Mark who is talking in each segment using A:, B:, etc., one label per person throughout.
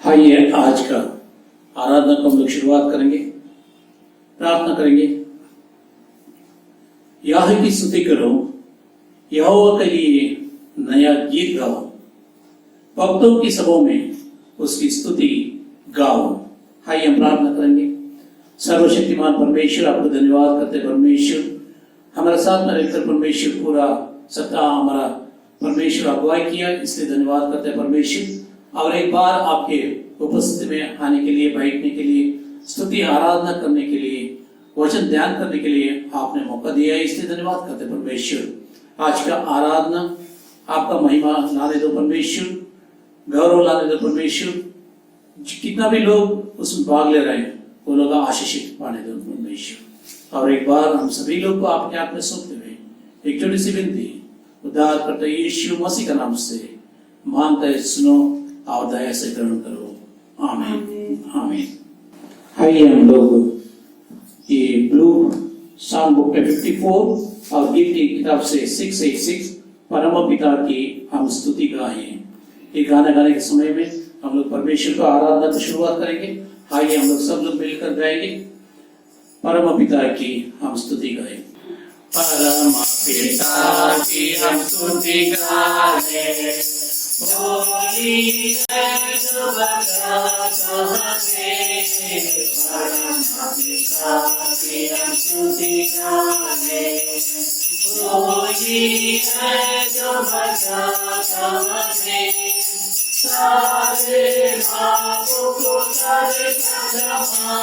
A: आइए आज का आराधना को हम लोग शुरुआत करेंगे, प्रार्थना करेंगे। यहोवा की स्तुति करो, यहोवा के लिए नया गीत गाओ, भक्तों की सभाओं में उसकी स्तुति गाओ। आइए हम प्रार्थना करेंगे। सर्वशक्तिमान परमेश्वर, आपको धन्यवाद करते परमेश्वर, हमारे साथ में रहकर परमेश्वर पूरा सप्ताह हमारा परमेश्वर अगुवाई किया, इसलिए धन्यवाद करते परमेश्वर। और एक बार आपके उपस्थिति में आने के लिए, बैठने के लिए, स्तुति आराधना करने के लिए, वचन ध्यान करने के लिए आपने मौका दिया है, इसलिए धन्यवाद करते परमेश्वर। आज का आराधना आपका महिमा लाने दो परमेश्वर, गौरव लाने दो परमेश्वर। कितना भी लोग उसमें भाग ले रहे हैं वो लोग आशीषित पाने दो परमेश्वर। और एक बार हम सभी लोग को आपके हाथ में सौंपते हुए एक छोटी सी विनती, उद्धार करते यीशु मसीह का नाम से मानते हैं, सुनो और दया से ग्रहण करो। आमीन आमीन। आइए हम लोग ये ब्लू सॉन्ग बुक में 54 और गीत की किताब से 686 परम पिता की हम स्तुति गाएं। ये गाना गाने के समय में हम लोग परमेश्वर को आराधना की शुरुआत करेंगे। आइए हम लोग सब लोग मिलकर गाएंगे, परम पिता की हम स्तुति गाएं। परम पिता की हम स्तुति गाएं, होली है जो बचाता हमें। परम पिता की हम स्तुति गाएं, होली है जो बचाता हमें। सारे पापों को करता क्षमा,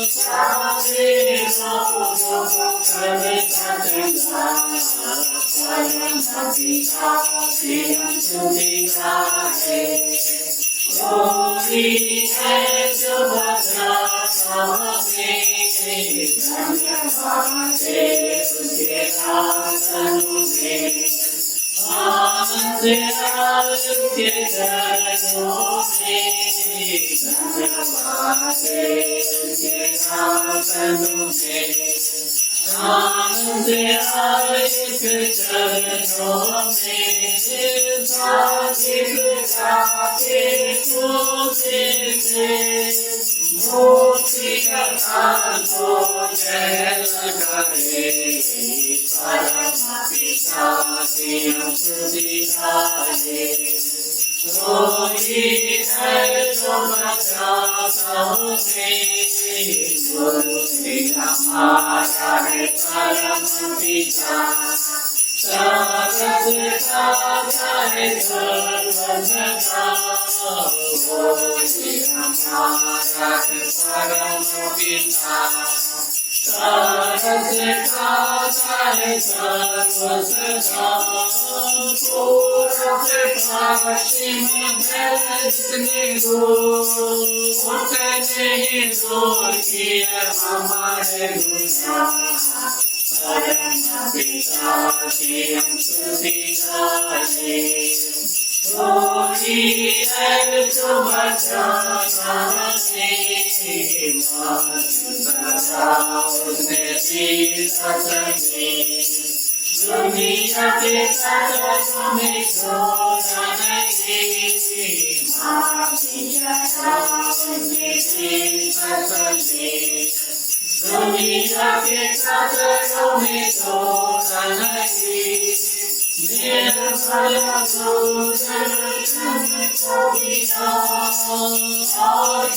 A: सारे पापों को करता क्षमा। परम पिता की हम स्तुति गाएं, होली है जो बचाता हमें। धन्यवाद है उसके आसनों में, आनंद के चरणों में। धन्यवाद है उसके आसनों में, आनंद के चरणों में। साजिद गाते तुझे से, मोती का को जय करे। परम पिता की हम स्तुति गाएं, होली है जो बचाता हमें। गुरु हमारा है परम पिता, सारस दाता है सर्वसदा। होली हमारा है परम पिता, सारस दाता है सर्वसदा। पूरब पश्चिम है जितने दूर, उतने ही दूर किए हमारे गुनाह। परम पिता की हम स्तुति गाएं, होली है जो बचाता हमें। उसने सीता सजी, दुनिया के साथ में छोड़ा नहीं। उसने सीता सजी, दुनिया के साथ में छोड़ा नहीं। मेरा भला दूसर और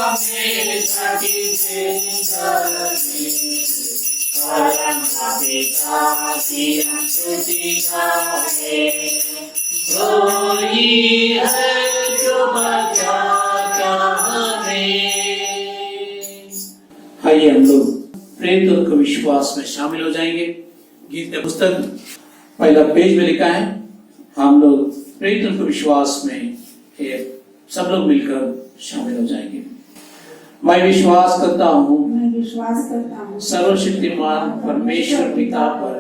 A: हमेशा की जिंदगी। परम पिता की हम स्तुति गाएं, होली है जो बचाता हमें। आइए हम लोग प्रेम को विश्वास में शामिल हो जाएंगे। गीत का पुस्तक पहला पेज में लिखा है, हम लोग प्रेम को विश्वास में सब लोग मिलकर शामिल हो जाएंगे। मैं विश्वास करता हूँ सर्वशक्तिमान परमेश्वर पिता पर,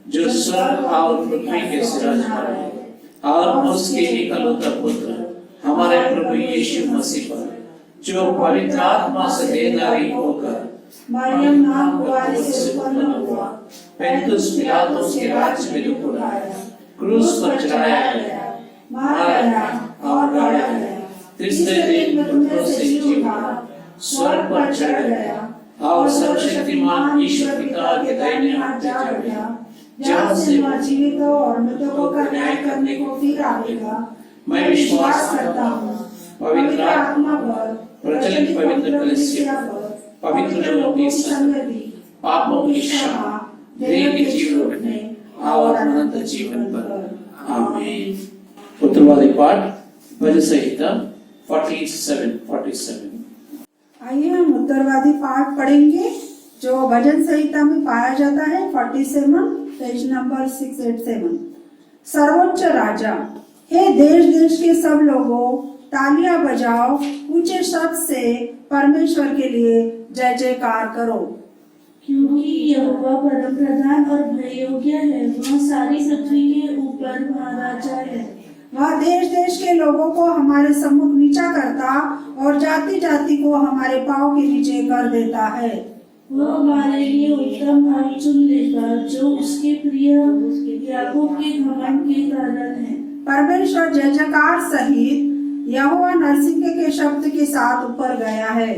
A: जो स्वर्ग और पृथ्वी के सिराजमान है, और उसके एकलौता पुत्र हमारे प्रभु यीशु मसीह पर, जो पवित्र आत्मा से देहधारी होकर मरियम नाम वाले से उत्पन्न हुआ, पेंतुस पिलातुस के राज्य में दुख उठाया, क्रूस पर चढ़ाया गया, मारा गया और गाड़ा गया, तीसरे दिन मृतकों से जी उठा, स्वर्ग पर चढ़ गया और सर्वशक्तिमान ईश्वर पिता के दाहिने हाथ जा बैठा, जहाँ से वह जीवितों और मृतकों का न्याय करने को फिर आएगा। मैं विश्वास करता हूँ पवित्र आत्मा पर, प्रचलित पवित्र कलीसिया पर, पवित्र लोगों की संगति, पापों की क्षमा, देह के जीवन रखने और अनंत जीवन पर। आमीन। उत्तरवादी पाठ भजन संहिता 47।
B: आइए हम उत्तरवादी पाठ पढ़ेंगे जो भजन संहिता में पाया जाता है 47 पेज नंबर 687। सर्वोच्च राजा, हे देश देश के सब लोगों, तालियां बजाओ, ऊंचे शब्द से परमेश्वर के लिए जय जयकार करो।
C: क्योंकि यहोवा परम प्रधान और भय योग्य है, वह सारी पृथ्वी के ऊपर महाराजा है।
B: वह देश देश के लोगों को हमारे सम्मुख नीचा करता और जाति जाति को हमारे पांव के नीचे कर देता है।
C: वह हमारे लिए उत्तम भाग चुन लेगा, जो उसके प्रिय याकूब के घमंड के कारण है।
B: परमेश्वर जय जयकार सहित यहोवा नरसिंह के शब्द के साथ ऊपर गया है।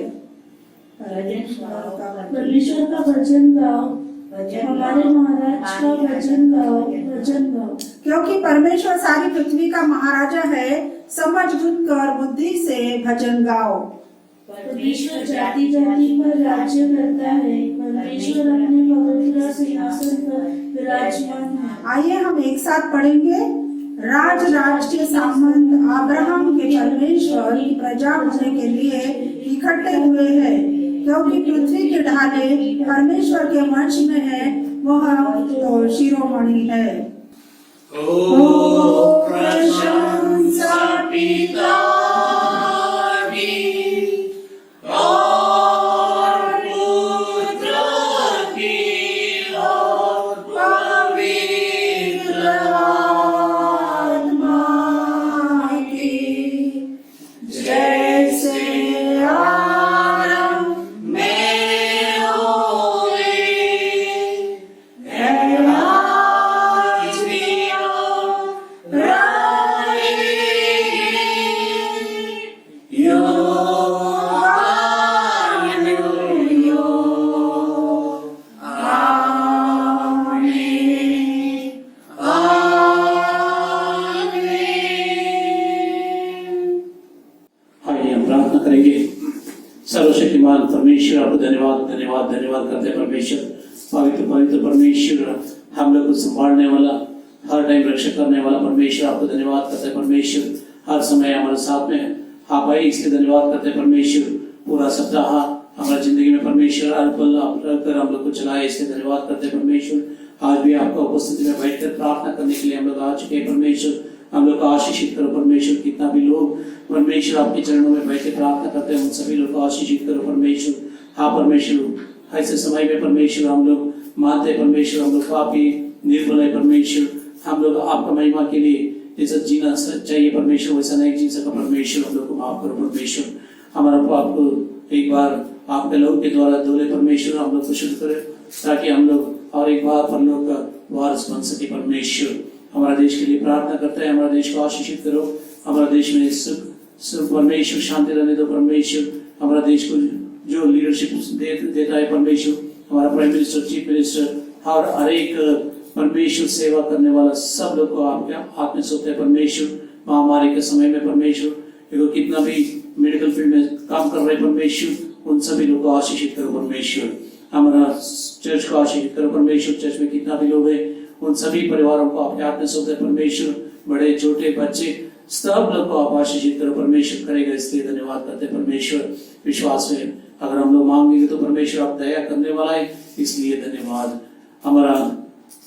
C: परमेश्वर का भजन गाओ, हमारे महाराज का भजन गाओ, भजन गाओ।
B: क्योंकि परमेश्वर सारी पृथ्वी का महाराजा है, समझ बुद्ध कर बुद्धि से भजन गाओ।
C: परमेश्वर जाति जाति पर राज्य करता है, परमेश्वर अपने पवित्र सिंहासन पर विराजमान है।
B: आइए हम एक साथ पढ़ेंगे। राज राज के सामंत अब्राहम के परमेश्वर की प्रजा होने के लिए इकट्ठे हुए हैं, क्योंकि पृथ्वी के ढाले परमेश्वर के वंश में है, वह तो शिरोमणि है।
A: ओ प्रशंसा पिता की और पुत्र की और पवित्र आत्मा की, जैसे आरंभ में हुई है, आज भी हो रहेगी, आइए हम प्रार्थना करेंगे। सर्वशक्तिमान परमेश्वर, आपको धन्यवाद धन्यवाद धन्यवाद करते हैं परमेश्वर। पवित्र पवित्र परमेश्वर, हम लोग को संभालने वाला, हर टाइम रक्षा करने वाला परमेश्वर, आपको धन्यवाद करते हैं परमेश्वर। हर समय हमारे साथ में हाँ भाई, इसलिए धन्यवाद करते हैं परमेश्वर। पूरा सप्ताह हमारी जिंदगी में परमेश्वर हर पल आप रहकर हम लोग को चलाए, इसलिए धन्यवाद करते हैं परमेश्वर। आज भी आपका उपस्थिति में बैठकर प्रार्थना करने के लिए हम लोग आ चुके हैं परमेश्वर। हम लोग को आशीषित करो परमेश्वर। कितना भी लोग परमेश्वर आपके चरणों में बैठ के प्रार्थना करते हैं, उन सभी लोग को आशीषित करो परमेश्वर। हाँ परमेश्वर, ऐसे समय में परमेश्वर हम लोग मानते हैं परमेश्वर, हम लोग पापी निर्बल है परमेश्वर। हम लोग आपका महिमा के लिए जैसा जीना चाहिए परमेश्वर, वैसा नहीं जी सका परमेश्वर। हम लोग को माफ करो परमेश्वर। हमारा पाप को एक बार आपके लोग के द्वारा धोले परमेश्वर, हम लोग को शुद्ध करे, ताकि हम लोग और एक बार परलोक का वारिस बन सके परमेश्वर। हमारा देश के लिए प्रार्थना करते हैं, हमारा देश को आशीषित करो। हमारा देश में सुख परमेश्वर, शांति रहने दो परमेश्वर। हमारा देश को जो लीडरशिप देता है परमेश्वर, हमारा प्राइम मिनिस्टर, चीफ मिनिस्टर और हर एक परमेश्वर सेवा करने वाला सब लोग को आपके हाथ में सौंपते हैं परमेश्वर। महामारी के समय में परमेश्वर, देखो कितना भी मेडिकल फील्ड में काम कर रहे परमेश्वर, उन सभी लोग को आशीषित करो परमेश्वर। हमारा चर्च को आशीषित करो परमेश्वर। चर्च में कितना भी लोग हैं, उन सभी परिवारों को आपके हाथ में सौंपते हैं परमेश्वर। बड़े छोटे बच्चे सब लोग को आप आशीषित करो परमेश्वर। करेगा इसलिए धन्यवाद करते हैं परमेश्वर। विश्वास में अगर हम लोग मांगेंगे तो परमेश्वर आप दया करने वाला है, इसलिए धन्यवाद। हमारा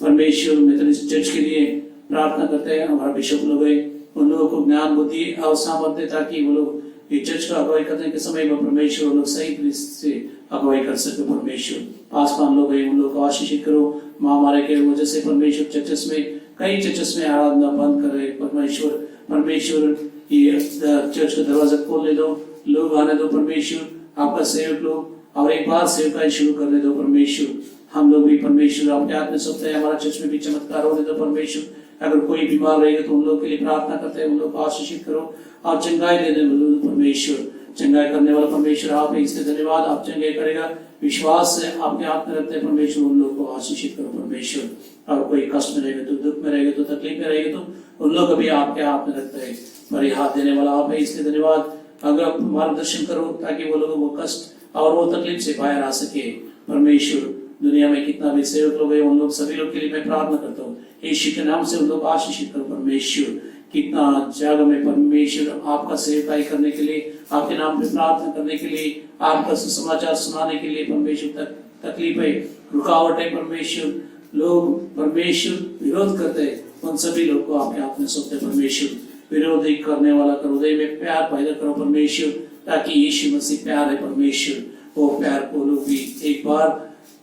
A: परमेश्वर मेथोडिस्ट चर्च के लिए प्रार्थना करते हैं। हमारा बिशप लोग है, उन लोगों को ज्ञान बुद्धि और सामर्थ्य, ताकि वो लोग ये चर्च का अगुवाई करने के समय में परमेश्वर वो लोग सही तरीके से अगुवाई कर सके परमेश्वर। आसपास लोग हैं, उन लोग को आशीषित करो। महामारी के वजह से परमेश्वर चर्चेस में, कई चर्चेस में आराधना बंद कर रहे परमेश्वर। परमेश्वर ये चर्च का दरवाजा खोलने दो, लोग आने दो परमेश्वर। आपका सेवक लोग और एक बार सेवकाई शुरू करने दो परमेश्वर। हम लोग भी परमेश्वर आपके हाथ में सौंपते हैं। हमारा चर्च में भी चमत्कार होने दो परमेश्वर। अगर कोई बीमार रहेगा तो उन लोग के लिए प्रार्थना करते हैं, उन लोग को आशीषित करो। आप चंगाई देने वाले परमेश्वर, चंगाई करने वाला परमेश्वर आप है, इसलिए धन्यवाद। आप चंगाई करेगा, विश्वास से आपके हाथ में रखते हैं परमेश्वर। उन लोग को आशीषित करो परमेश्वर। और कोई कष्ट में रहेगा तो, दुख में रहेगा तो, तकलीफ में रहेगा तो उन लोग को भी आपके हाथ में रखते हैं। पर हाथ देने वाला आप है, इसलिए धन्यवाद। अगर आप मार्गदर्शन करो ताकि वो लोगों को कष्ट और वो तकलीफ से बाहर आ सके परमेश्वर। दुनिया में कितना भी सेवक लोग हैं, उन लोग सभी लोग के लिए मैं प्रार्थना करता हूँ, यीशु के नाम से उन लोग आशीषित करो परमेश्वर। कितना जगह में परमेश्वर आपका सेवकाई करने के लिए, आपके नाम पे प्रार्थना करने के लिए, आपका सुसमाचार सुनाने के लिए परमेश्वर तकलीफ है, रुकावट है परमेश्वर। लोग परमेश्वर विरोध करते हैं, उन सभी लोग को आपके हाथ में सौंपते परमेश्वर। विरोधी करने वाला का हृदय में प्यार पैदा करो परमेश्वर, ताकि यीशु मसीह प्यार है परमेश्वर, वो प्यार को लोग भी एक बार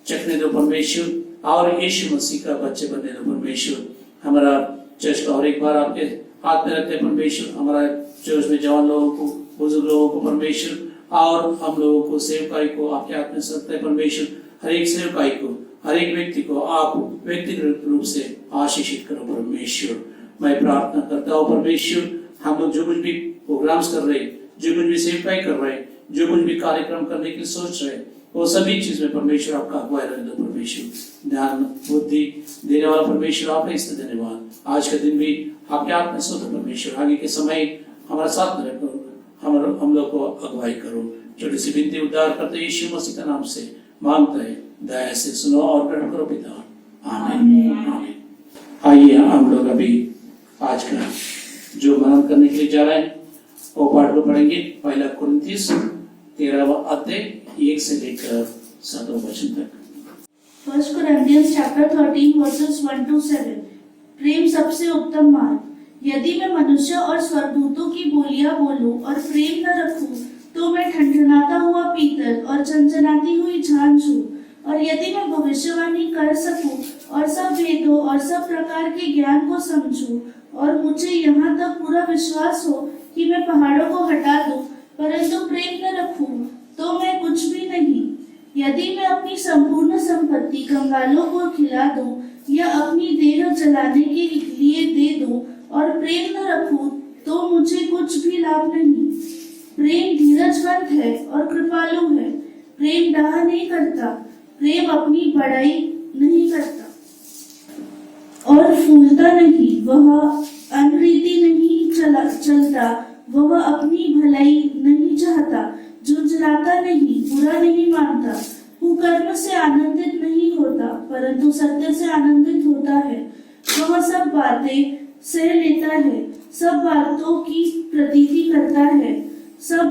A: चखने दो परमेश्वर, और यीशु मसीह का बच्चे बनने दो परमेश्वर। हमारा चर्च का और एक बार आपके हाथ में रखते परमेश्वर। हमारा चर्च में जवान लोगों को, बुजुर्ग लोगों को परमेश्वर, और हम लोगों को, सेवकाई को आपके हाथ में रखते हैं परमेश्वर। हर एक सेवकाई को, हर एक व्यक्ति को आप व्यक्तिगत रूप से आशीषित करो परमेश्वर। मैं प्रार्थना करता हूँ परमेश्वर, हम लोग जो कुछ भी प्रोग्राम्स कर रहे हैं, जो कुछ भी सेवकाई कर रहे हैं, जो कुछ भी कार्यक्रम करने के लिए सोच रहे हैं, वो सभी चीज में परमेश्वर आपका अगुवाई रहने दो परमेश्वर। ध्यान बुद्धि देने वाला परमेश्वर आप है, इसलिए धन्यवाद। आज का दिन भी आपके हाथ में सोते परमेश्वर। आगे के समय हमारे साथ में रखो, हम लोग को अगुवाई करो। छोटी सी विनती उद्धार करते यीशु मसीह का नाम से मांगते हैं, दया से सुनो और ग्रहण करो पिता। आमीन आमीन। आइए हम लोग अभी आज का जो मनन करने के लिए जा रहे हैं वो पाठ को पढ़ेंगे। पहला कुरिन्थियों 13वां अध्याय 1 से लेकर 7वां वचन तक।
C: 1 Corinthians chapter 13 verses 1 to 7। प्रेम सबसे उत्तम मार्ग। यदि मैं मनुष्य और स्वर्गदूतों की बोलियां बोलूं और प्रेम न रखूं, तो मैं ठनठनाता हुआ पीतल और चंचनाती हुई झांझ हूं। और यदि मैं भविष्यवाणी कर सकूं और सब वेदों और सब प्रकार के ज्ञान को समझूं, और मुझे यहाँ तक पूरा विश्वास हो कि मैं पहाड़ों को हटा दूं, परंतु प्रेम न रखूं, तो मैं कुछ भी नहीं। यदि मैं अपनी संपूर्ण संपत्ति कंगालों को खिला दूं या अपनी देह जलाने के लिए दे दूं और प्रेम न रखूं, तो मुझे कुछ भी लाभ नहीं। प्रेम धीरजवंत है और कृपालु है। प्रेम डाह नहीं करता, प्रेम अपनी बड़ाई नहीं करता और फूलता नहीं। वह अनरीति नहीं चलता, वह अपनी भलाई नहीं चाहता, झुंझलाता नहीं, बुरा नहीं मानता, कुकर्म से आनंदित नहीं होता, परंतु सत्य से आनंदित होता है। वह सब बातें सह लेता है, सब बातों की प्रतीति करता है, सब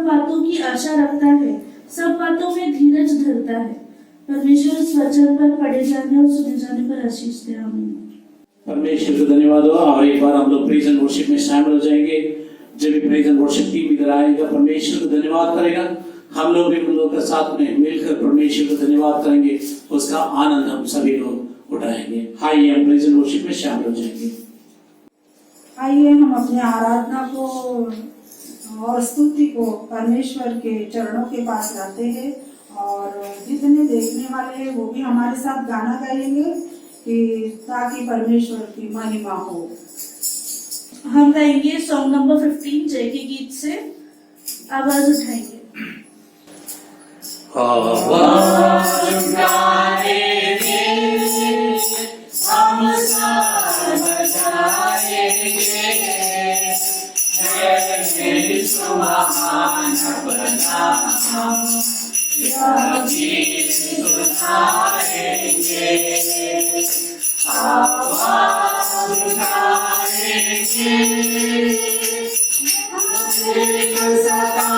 C: बातों की आशा रखता है, सब बातों में धीरज धरता है। परमेश्वर इस वचन पर पढ़े जाने और सुने जाने पर आशीष दे। आमीन।
A: परमेश्वर को धन्यवाद हो। और एक बार हम लोग प्रेज एंड वर्शिप में शामिल हो जाएंगे। जब भी प्रेज एंड वर्शिप टीम इधर आएगा, परमेश्वर को धन्यवाद करेगा। हम लोग भी उन लोगों के साथ में मिलकर परमेश्वर को धन्यवाद करेंगे, उसका आनंद हम सभी लोग उठाएंगे। आइए हम प्रेज एंड वर्शिप में शामिल हो जाएंगे।
B: आइए हम अपने आराधना को और स्तुति को परमेश्वर के चरणों के पास लाते हैं, और जितने देखने वाले हैं वो भी हमारे साथ गाना गाएंगे कि ताकि परमेश्वर की महिमा हो।
C: हम गाएंगे सॉन्ग नंबर 15 जय के गीत से। आवाज उठाएंगे।
D: हम साथ बजाएंगे, यीशु महान बना हम गीत सुनाएंगे, आवाज उठाएंगे, सदा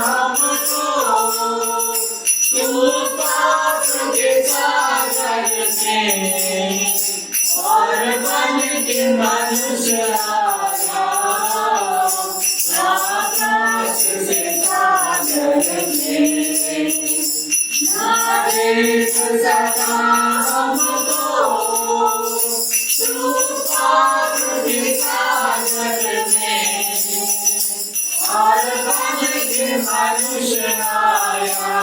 D: हमको तूफान के सागर में और बन के मनुष्य आया, आकाश से सागर में नारे सदा हमको तूफान के सागर में और बन के मनुष्य आया,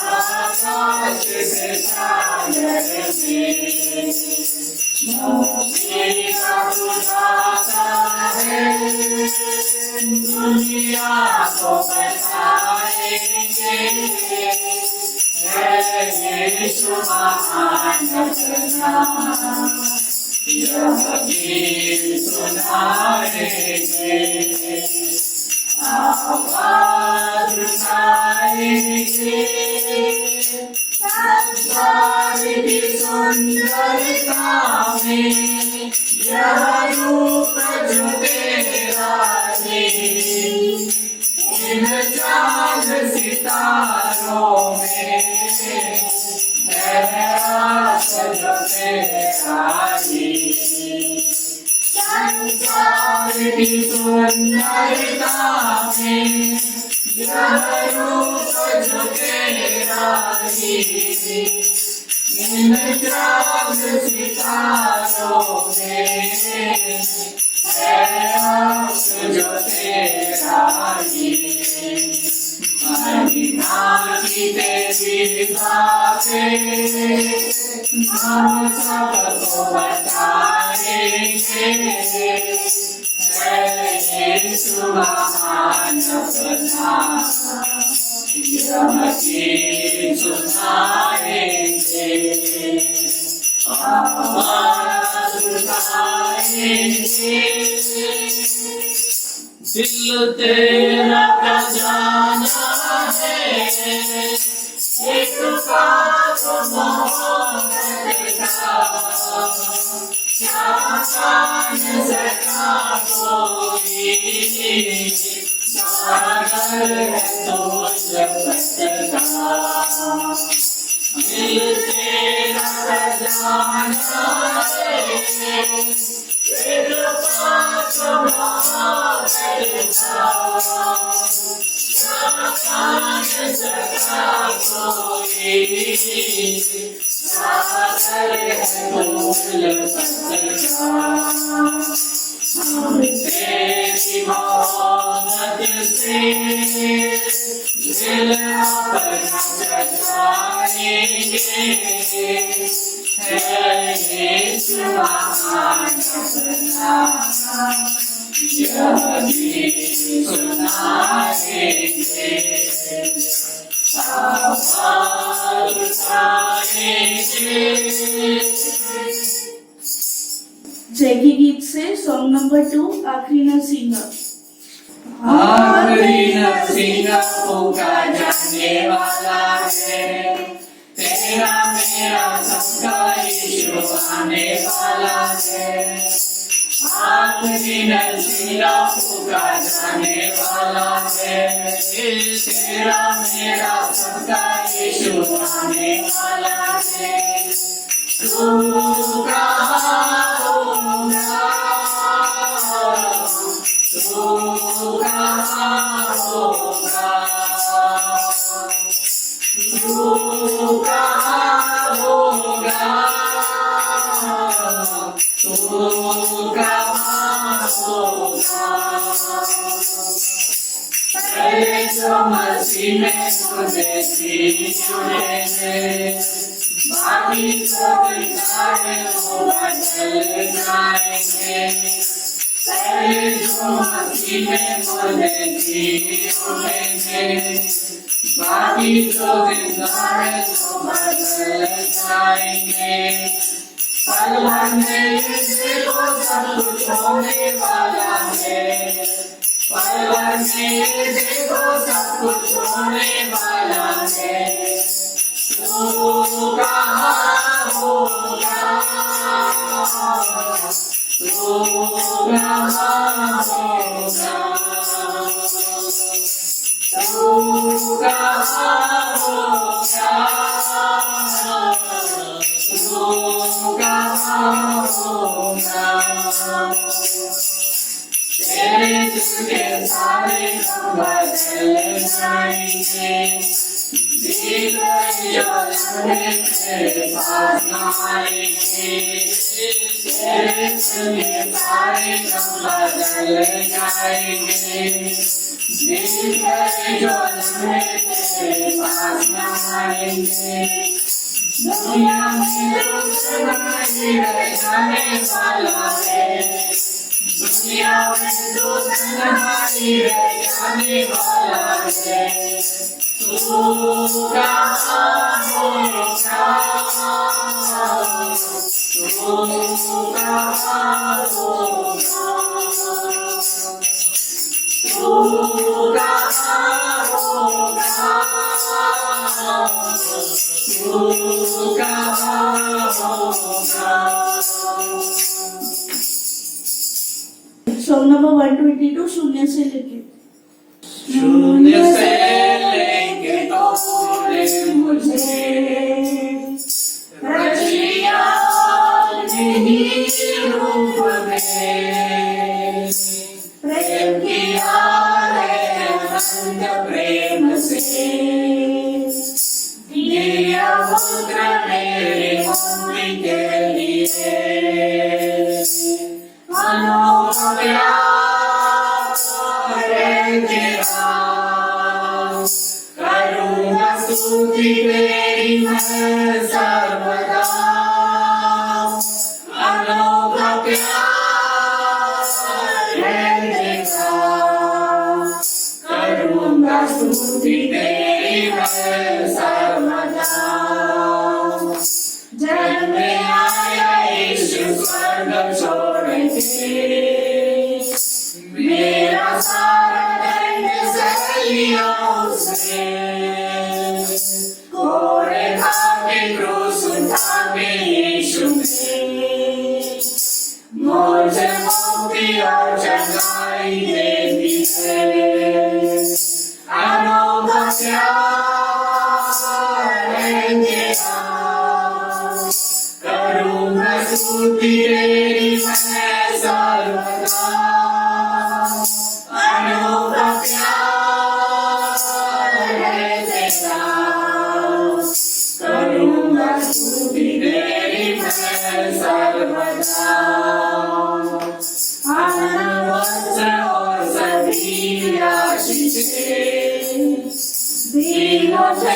D: आकाश से सागर में मुक्ति का दाता है, दुनिया को बताएंगे, है यीशु महान अपना, यह गीत सुनाएंगे, आवाज उठाएंगे, संसार की सुंदरता में यह रूप जो तेरा है, इन चांद सितारों में है आस जो तेरा है, संसार की सुंदरता में यह रूप जो तेरा है, इन चांद सितारों में है आस जो तेरा है, महिमा की तेरी बातें हम सबको बताएंगे, है यीशु महान अपना, यह गीत सुनाएंगे, आवाज उठाएंगे, दिल तेरा खजाना है, एक बात मोहब्बत का, क्या जान सका कोई, सागर है तो जगत का, दिल तेरा खजाना है, एक बात मोहब्बत का, क्या जान सका कोई, सागर है तो जगत का, हम तेरी मोहब्बत से दिल अपना सजाएंगे, है यीशु महान अपना, यह गीत सुनाएंगे, आवाज उठाएंगे।
C: जय के गीत से सॉन्ग नंबर 2 आखिरी नरसिंगा।
D: आखिरी नरसिंगा फूका जाने वाला है, तेरा मेरा सबका यीशु आने वाला है, आखिरी नरसिंगा फूका जाने वाला है, तेरा मेरा सबका यीशु आने वाला है, तू कहाँ होगा, तू कहाँ होगा, तू कहाँ होगा, तू कहाँ होगा, पहले जो मसीह में मुझे चुने हैं, बाकी सब सारे वो बदल जाएंगे, पहले जो मसीह में मुझे चुने हैं, बाकी जो सारे वो बदल जाएंगे, पल भर में देखो सब कुछ होने वाला है, पल भर में देखो सब कुछ होने वाला है, तू कहाँ होगा, तू कहाँ होगा, तू कहाँ होगा, तू कहाँ होगा, तेरे जिसके सारे बदल जाएंगे, तेरे पास आएंगे, तेरे सुने सारे बदल जाएंगे, दिल जो तेरे पास आएंगे, दुनिया में जो तन्हाई रह जाने वाला है, दुनिया में जो तन्हाई रह जाने वाला है, तू कहाँ होगा, तू कहाँ होगा, तू कहाँ होगा, तू कहाँ होगा।
C: सॉन्ग नंबर 122 शून्य से लेके
D: शून्य से लेके तूने मुझे रचिया निजी रूप में, प्रेम किया है अनंत प्रेम से, दिया पुत्र मेरे मुक्ति के लिए, अनोखा प्यार है तेरा, करूँगा स्तुति तेरी मैं सर्वदा, अनोखा प्यार है तेरा, करूँगा स्तुति तेरी मैं सर्वदा। जन्म में आया यीशु स्वर्ग छोड़ के, मेरा सारा दर्द सह लिया उसने, कोरे खाके क्रूस उठा के यीशु ने, मुझे मुक्ति और चंगाई दे दी है, अनोखा प्यार है तेरा, करूँगा स्तुति तेरी मैं सर्वदा, अनोखा प्यार है तेरा, करूँगा स्तुति तेरी मैं सर्वदा। आनंद वस्त्र और सभी आशीषें दिनों से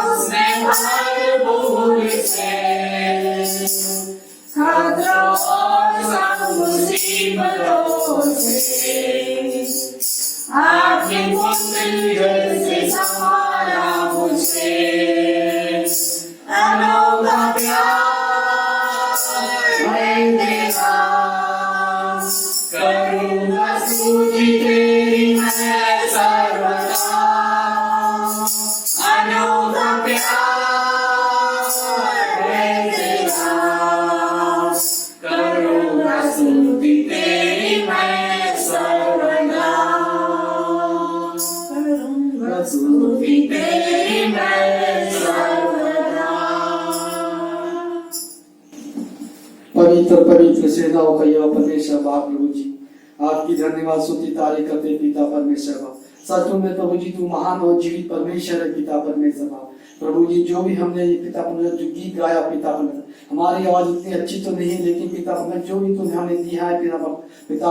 D: उसने भरपूर से, खतरों और सब मुसीबतों से, आपके पुत्र से संभाला मुझे, अनोखा प्यार है तेरा, करूँगा स्तुति तेरी मैं सर्वदा, अनोखा प्यार है तेरा, करूँगा स्तुति तेरी मैं सर्वदा, करूँगा स्तुति तेरी मैं सर्वदा।
E: पवित्र पवित्र सेनाओं का यह परमेश्वर बाप प्रभु जी, आपकी धन्यवाद स्तुति तारीफ करते पिता परमेश्वर बाप। सच में प्रभु जी तू महान और जीवित परमेश्वर है पिता परमेश्वर बाप। प्रभु जी जो भी हमने ये पिता परमेश्वर जो गीत गाया पिता परमेश्वर, हमारी आवाज उतनी अच्छी तो नहीं लेकिन पिता परमेश्वर जो भी तूने हमें दिया है पिता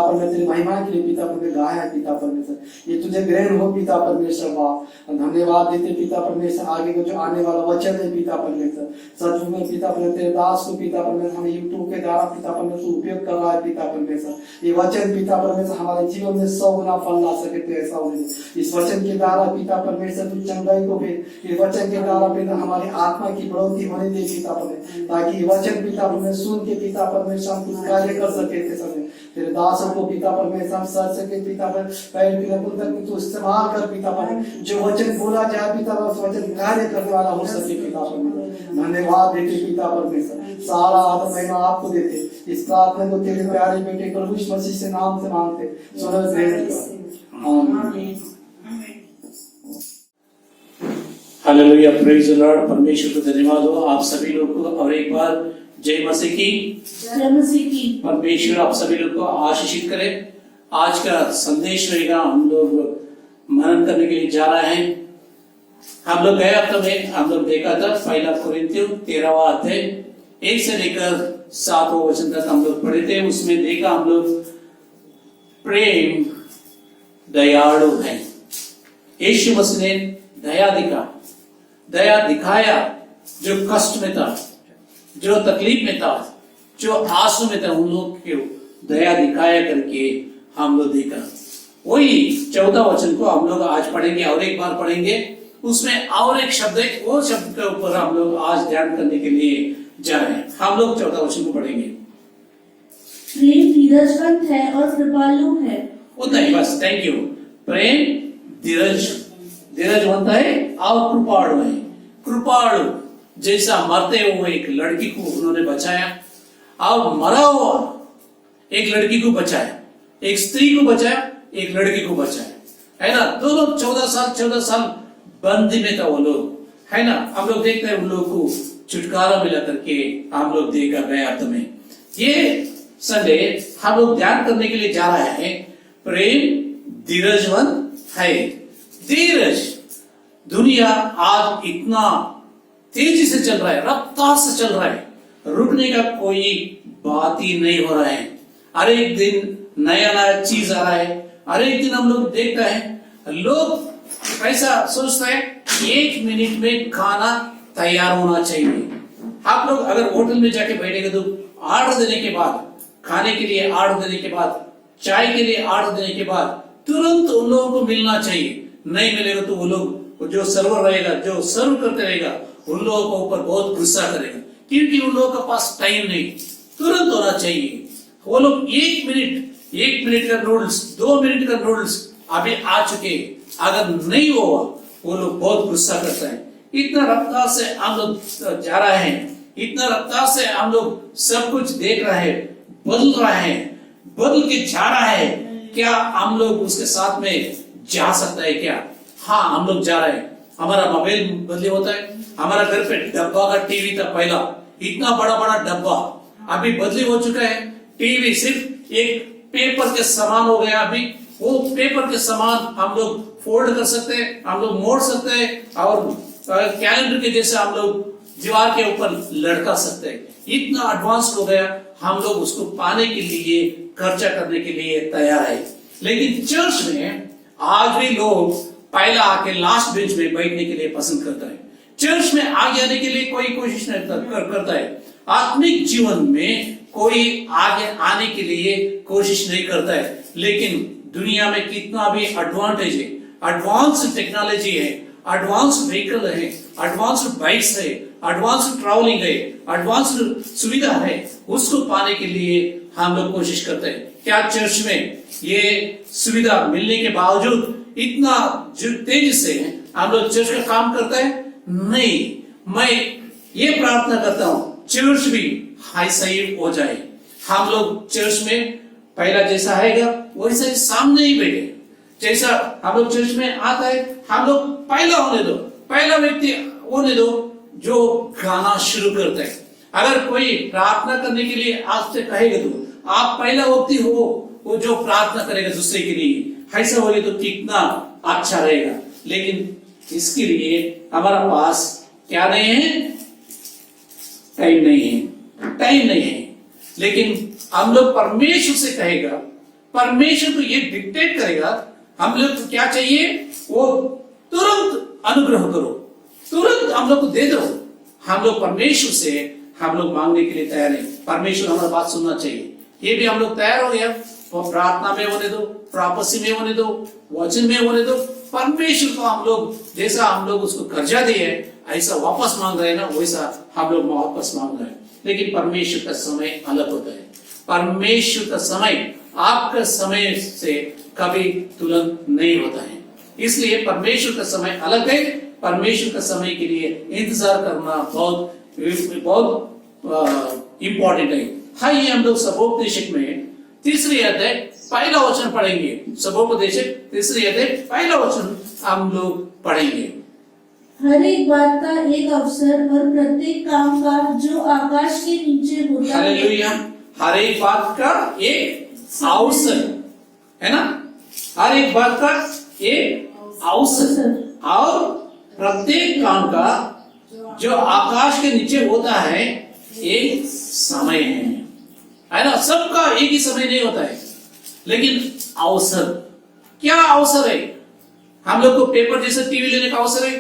E: परमेश्वर तेरी महिमा के लिए पिता परमेश्वर गाया है पिता परमेश्वर, ये तुझे ग्रहण हो पिता परमेश्वर बाप। धन्यवाद देते पिता परमेश्वर आगे को जो आने वाला वचन है पिता परमेश्वर, सच में पिता परमेश्वर तेरे दास को पिता परमेश्वर हमें यूट्यूब के द्वारा पिता परमेश्वर उपयोग कर रहा है पिता परमेश्वर, ये वचन पिता परमेश्वर हमारे जीवन में 100 गुना फल ला सके तो ऐसा हो। इस वचन के द्वारा पिता परमेश्वर तू चंगाई को फिर इस वचन के द्वारा पिता हमारी आत्मा की बढ़ोतरी होने दे पिता परमेश्वर, ताकि वचन पिता परमेश्वर सुन के पिता परमेश्वर हम कुछ कार्य कर सके थे समय तेरे दासों को पिता परमेश्वर हम सर सके पिता पर पैर पिता तक तू इस्तेमाल कर पिता परमेश्वर, जो वचन बोला जाए पिता परमेश्वर वचन कार्य करने वाला हो सके पिता परमेश्वर। धन्यवाद देते पिता परमेश्वर, सारा आदर महिमा आपको देते। इस प्रार्थना को तेरे प्यारे बेटे प्रभु यीशु मसीह से नाम से मांगते, सुनो ग्रहण कर आमीन।
A: Hallelujah, praise the Lord. परमेश्वर को धन्यवाद हो आप सभी लोग को, और एक बार जय मसीह की।
C: जय मसीह की।
A: परमेश्वर आप सभी लोग को आशीषित करे। आज का संदेश रहेगा, हम लोग मनन करने के लिए जा रहे हैं। हम लोग गए हफ्ते में हम लोग देखा था पहला कुरिन्थियों 13वां अध्याय 1 से लेकर 7वां वचन तक हम लोग पढ़े थे। उसमें देखा हम लोग प्रेम दयालु है। यीशु मसीह ने दया दिखाया जो कष्ट में था, जो तकलीफ में था, जो आंसू में था, उन लोग को दया दिखाया करके हम लोग देखा। वही 14 वचन को हम लोग आज पढ़ेंगे और एक बार पढ़ेंगे। उसमें और एक शब्द है, वो शब्द के ऊपर हम लोग आज ध्यान करने के लिए जा रहे हैं। हम लोग 14 वचन को पढ़ेंगे।
C: प्रेम धीरजवंत है और कृपालु है।
A: उतना ही बस, थैंक यू। प्रेम धीरजवंत है और कृपालु है। कृपालु जैसा मरते हुए एक लड़की को उन्होंने बचाया और मरा हुआ एक लड़की को बचाया, एक स्त्री को बचाया, एक लड़की को बचाया, है ना। दोनों 14 साल बंदी में था वो लोग, है ना। हम लोग देखते हैं उन लोगों को छुटकारा मिला करके हम लोग देखा गए अर्थ में। ये संडे हम लोग ध्यान करने के लिए जा रहे हैं। प्रेम धीरजवंत है। धीरज, दुनिया आज इतना तेजी से चल रहा है, रफ्तार से चल रहा है, रुकने का कोई बात ही नहीं हो रहा है। हर एक दिन नया नया चीज आ रहा है। हर एक दिन हम लोग देखते हैं, लोग ऐसा सोचते हैं 1 मिनट में खाना तैयार होना चाहिए। आप लोग अगर होटल में जाके बैठेंगे तो ऑर्डर देने के बाद, खाने के लिए ऑर्डर देने के बाद, चाय के लिए ऑर्डर देने के बाद तुरंत उन लोगों को मिलना चाहिए। नहीं मिलेगा तो वो लोग, जो सर्वर रहेगा, जो सर्व करते रहेगा, उन लोगों को ऊपर बहुत गुस्सा करेगा, क्योंकि उन लोगों के पास टाइम नहीं, तुरंत होना चाहिए। वो लोग 1 मिनट का नूडल्स, 2 मिनट का नूडल्स अभी आ चुके, अगर नहीं हुआ वो लोग बहुत गुस्सा करता है। इतना रफ्तार से हम लोग जा रहे हैं, इतना रफ्तार से हम लोग सब कुछ देख रहे हैं, बदल रहे हैं, बदल के जा रहा है। क्या हम लोग उसके साथ में जा सकता है क्या? हाँ, हम लोग जा रहे हैं। हमारा मोबाइल बदले होता है। हमारा घर पे डब्बा का टीवी था पहला, इतना बड़ा बड़ा डब्बा, अभी बदली हो चुका है। टीवी सिर्फ एक पेपर के समान हो गया। अभी वो पेपर के समान हम लोग फोल्ड कर सकते हैं, हम लोग मोड़ सकते हैं और कैलेंडर के जैसे हम लोग दीवार के ऊपर लटका सकते हैं। इतना एडवांस हो गया, हम लोग उसको पाने के लिए, खर्चा करने के लिए तैयार है। लेकिन चर्च में आज भी लोग पहला आके लास्ट बेंच में बैठने के लिए पसंद करता है। चर्च में आगे आने के लिए कोई कोशिश नहीं करता है। आत्मिक जीवन में कोई आगे आने के लिए कोशिश नहीं करता है। लेकिन दुनिया में कितना भी एडवांटेज है, एडवांस टेक्नोलॉजी है, एडवांस व्हीकल है, एडवांस बाइक्स है, एडवांस ट्रैवलिंग है, एडवांस सुविधा है, उसको पाने के लिए हम लोग कोशिश करते हैं। क्या चर्च में ये सुविधा मिलने के बावजूद इतना तेजी से हम लोग चर्च का काम करते हैं? नहीं। मैं ये प्रार्थना करता हूं चर्च भी हाई सही हो जाए। हम लोग चर्च में पहला जैसा आएगा वैसा ही सामने ही बैठे। जैसा हम लोग चर्च में आता है, हम लोग पहला होने दो, पहला व्यक्ति होने दो जो गाना शुरू करते हैं। अगर कोई प्रार्थना करने के लिए आपसे कहेगा तो आप पहला व्यक्ति हो वो जो प्रार्थना करेगा दूसरे के लिए। ऐसा होगा तो कितना अच्छा रहेगा। लेकिन इसके लिए हमारा पास क्या नहीं है? टाइम नहीं है, टाइम नहीं है। लेकिन हम लोग परमेश्वर से कहेगा, परमेश्वर को ये डिक्टेट करेगा, हम लोग को क्या चाहिए वो तुरंत अनुग्रह करो, तुरंत हम लोग को दे दो। हम लोग परमेश्वर से हम लोग मांगने के लिए तैयार है। परमेश्वर हमारा बात सुनना चाहिए। ये भी हम लोग तैयार हो गया। वो प्रार्थना में होने दो, प्रापसी में होने दो, वचन में होने दो। परमेश्वर को हम लोग जैसा हम लोग उसको कर्जा दिए ऐसा वापस मांग रहे हैं ना, वैसा हम लोग वापस मांग रहे हैं। लेकिन परमेश्वर का समय अलग होता है। परमेश्वर का समय आपका समय से कभी तुलना नहीं होता है। इसलिए परमेश्वर का समय अलग है। परमेश्वर का समय के लिए इंतजार करना बहुत इंपॉर्टेंट है। हाइए हम लोग सबोपदेशक में तीसरी अध्याय पहला वचन पढ़ेंगे। सबोपदेशक तीसरी अध्याय पहला वचन हम लोग पढ़ेंगे।
C: हर एक बात का एक अवसर और प्रत्येक काम का जो आकाश के नीचे होता है।
A: हालेलुया। हर एक बात का एक अवसर है ना, हर एक बात का एक अवसर और प्रत्येक काम का जो आकाश के नीचे होता है एक समय है ना। सबका एक ही समय नहीं होता है, लेकिन अवसर, क्या अवसर है? हम लोग को पेपर जैसे टीवी लेने का अवसर है,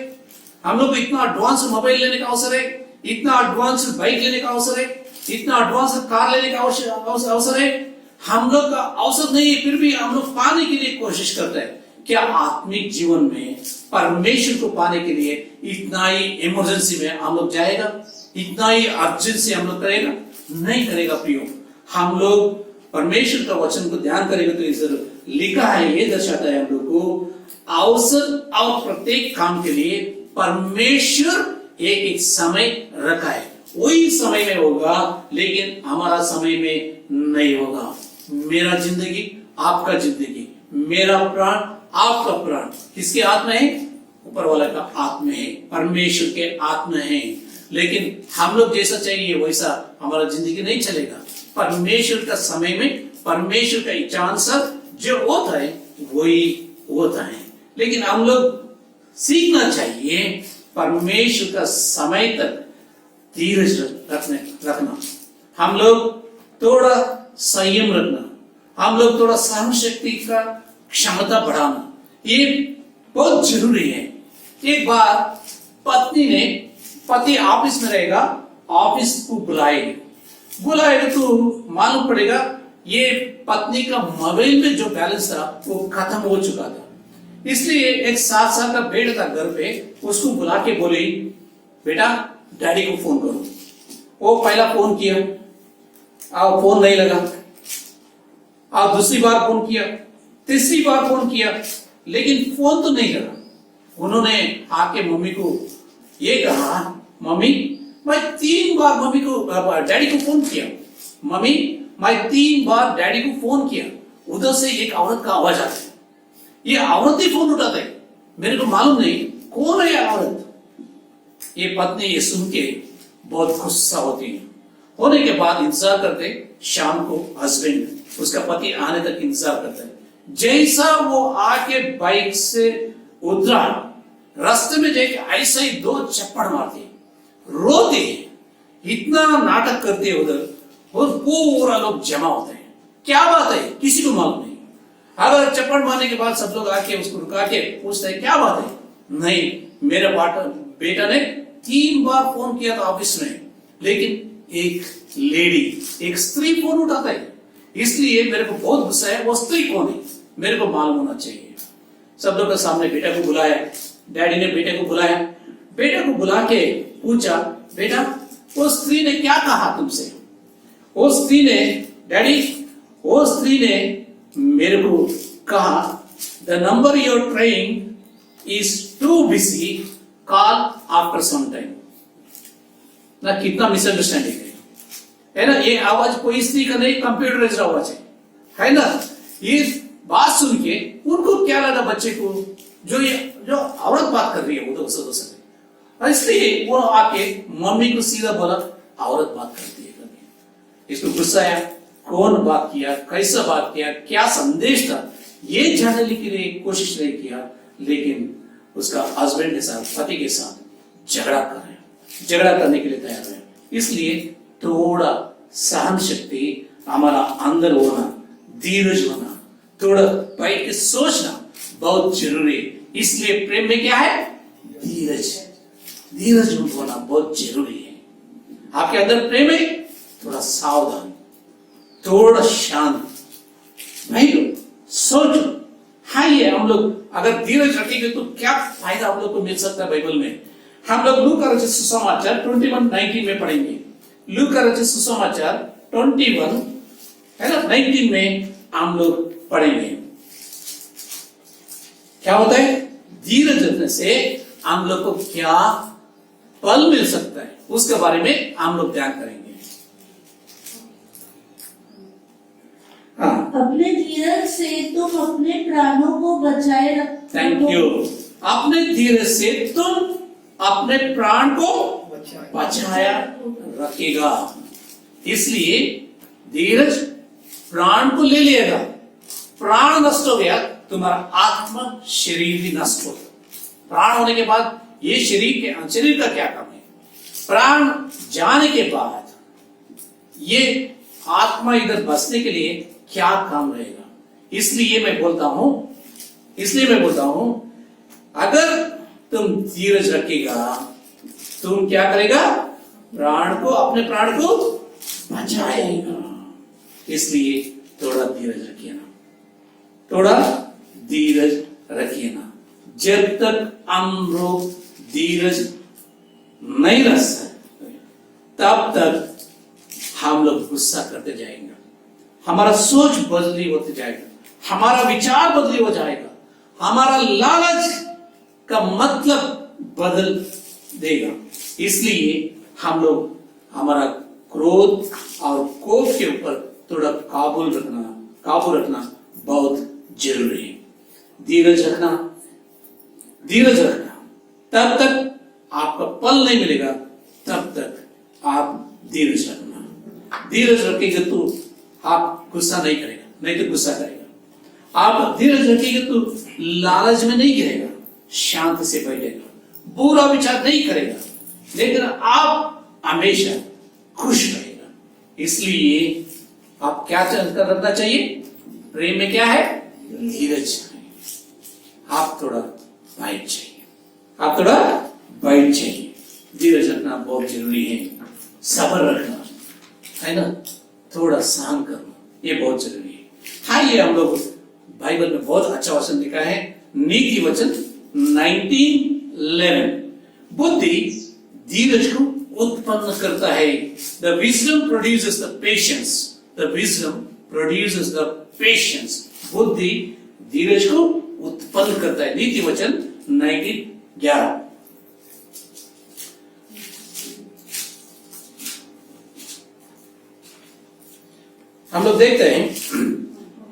A: हम लोग को इतना एडवांस मोबाइल लेने का अवसर है, इतना एडवांस बाइक लेने का अवसर है, इतना एडवांस कार लेने का अवसर है। हम लोग का अवसर नहीं है, फिर भी हम लोग पाने के लिए कोशिश करते हैं। क्या आत्मिक जीवन में परमेश्वर को पाने के लिए इतना ही इमरजेंसी में हम लोग जाएगा, इतना ही अर्जेंसी हम लोग करेगा? नहीं करेगा प्रियो। हम लोग परमेश्वर का वचन को ध्यान करेंगे तो इधर लिखा है, ये दर्शाता है हम लोग को अवसर और प्रत्येक काम के लिए परमेश्वर एक एक समय रखा है। वही समय में होगा, लेकिन हमारा समय में नहीं होगा। मेरा जिंदगी, आपका जिंदगी, मेरा प्राण, आपका प्राण किसके हाथ में है? ऊपर वाला का हाथ में है, परमेश्वर के हाथ में है। लेकिन हम लोग जैसा चाहिए वैसा हमारा जिंदगी नहीं चलेगा। परमेश्वर का समय में, परमेश्वर का इच्छानुसार जो होता है वही होता है। लेकिन हम लोग सीखना चाहिए परमेश्वर का समय तक धीरज रखना। हम लोग थोड़ा संयम रखना, हम लोग थोड़ा सहन शक्ति का क्षमता बढ़ाना, ये बहुत जरूरी है। एक बार पत्नी ने, पति ऑफिस में रहेगा, ऑफिस को बुलाएगा तो मालूम पड़ेगा ये पत्नी का मोबाइल में जो बैलेंस था वो खत्म हो चुका था। इसलिए एक 7 साल का बेटा था घर पे, उसको बुला के बोली, बेटा डैडी को फोन करो। वो पहला फोन किया, अब फोन नहीं लगा। अब दूसरी बार फोन किया, तीसरी बार फोन किया, लेकिन फोन तो नहीं लगा। उन्होंने आके मम्मी को ये कहा, मम्मी मैं 3 बार मम्मी को, डैडी को फोन किया, मम्मी मैं 3 बार डैडी को फोन किया। उधर से एक औरत का आवाज आता है, ये औरत ही फोन उठाता है, मेरे को मालूम नहीं कौन है ये औरत। ये पत्नी ये सुन के बहुत गुस्सा होती है। होने के बाद इंतजार करते, शाम को हस्बैंड उसका पति आने तक इंतजार करता है। जैसा वो आके बाइक से उतरा, रास्ते में जाके ऐसा ही 2 चप्पड़ मारते, रोते, इतना नाटक करते हैं उधर, और पूरा लोग जमा होते हैं। क्या बात है किसी को मालूम नहीं। अगर चप्पड़ मारने के बाद सब लोग आके उसको रुका के पूछते हैं क्या बात है, नहीं मेरे बेटा ने 3 बार फोन किया था ऑफिस में, लेकिन एक लेडी, एक स्त्री फोन उठाता है, इसलिए मेरे को बहुत गुस्सा है। वो स्त्री कौन है मेरे को मालूम होना चाहिए। सब लोग के सामने बेटा को बुलाया, डैडी ने बेटे को बुलाया, बेटे को बुला के पूछा, बेटा वो स्त्री ने क्या कहा तुमसे? वो स्त्री ने, डैडी वो स्त्री ने मेरे को कहा, the number you're trying is too busy, call after some time. ना कितना मिसअंडरस्टैंडिंग है ना। ये आवाज कोई स्त्री का नहीं, कंप्यूटराइज्ड आवाज है ना। ये बात सुन के उनको क्या लगा, बच्चे को जो औरत बात कर रही है वो तो दूसरे, इसलिए वो आके मम्मी को सीधा बोला, औरत बात करती है। इसको गुस्सा आया, कौन बात किया, कैसा बात किया, क्या संदेश था, ये जानने के लिए कोशिश नहीं किया, लेकिन उसका हस्बैंड के साथ, पति के साथ झगड़ा करने के लिए तैयार है। इसलिए थोड़ा सहन शक्ति हमारा अंदर होना, धीरज होना, थोड़ा बैठ के सोचना बहुत जरूरी है। इसलिए प्रेम में क्या है? धीरज होना बहुत जरूरी है। आपके अंदर प्रेम है, थोड़ा सावधान, थोड़ा शांत, नहीं लो, सोचो। हाँ, ये हम लोग अगर धीरज रखेंगे तो क्या फायदा हम लोग को मिल सकता है बाइबल में। हम लोग लूका रचित सुसमाचार 21:19 में पढ़ेंगे। लूका रचित सुसमाचार 21 है ना, 19 में हम लोग पढ़ेंगे। क्या होता है? धीरज रखने से हम लोग को क्या फल मिल सकता है, उसके बारे में हम लोग ध्यान करेंगे। हाँ,
C: अपने धीरज से तुम अपने प्राणों को बचाए रखते हो।
A: Thank you. अपने धीरज से तुम अपने प्राण को बचाया रखेगा। इसलिए धीरज प्राण को ले लेगा। प्राण नष्ट हो गया, तुम्हारा आत्मा शरीर भी नष्ट हो गया। प्राण होने के बाद ये शरीर का क्या काम है? प्राण जाने के बाद ये आत्मा इधर बसने के लिए क्या काम रहेगा? इसलिए मैं बोलता हूं, अगर तुम धीरज रखेगा, तुम क्या करेगा? अपने प्राण को बचाएगा। इसलिए थोड़ा धीरज रखिए ना, थोड़ा धीरज रखिए ना। जब तक हम लोग धीरज नहीं रख सकते तब तक हम लोग गुस्सा करते जाएंगे, हमारा सोच बदली होते जाएगा, हमारा विचार बदली हो जाएगा, हमारा लालच का मतलब बदल देगा। इसलिए हम लोग हमारा क्रोध और कोप के ऊपर थोड़ा काबू रखना बहुत जरूरी है। धीरज रखना, तब तक आपका पल नहीं मिलेगा, तब तक आप धीरज रखना। धीरज रखेंगे तो आप गुस्सा नहीं करेगा, नहीं तो गुस्सा करेगा। आप धीरज रखेंगे तो लालच में नहीं गिरेगा, शांत से बैठेगा, बुरा विचार नहीं करेगा, लेकिन आप हमेशा खुश रहेगा। इसलिए आप क्या रखना चाहिए? प्रेम में क्या है? धीरज। आप थोड़ा बैठ चाहिए, धीरज रखना बहुत जरूरी है। सब्र रखना है ना, थोड़ा सहन करना, ये बहुत जरूरी है। हाँ, ये हम लोग बाइबल में बहुत अच्छा वचन लिखा है, नीति वचन 19:11। बुद्धि धीरज को उत्पन्न करता है। The wisdom produces the patience. The wisdom produces the patience. बुद्धि धीरज को उत्पन्न करता है। नीति वचन 19:11। हम लोग देखते हैं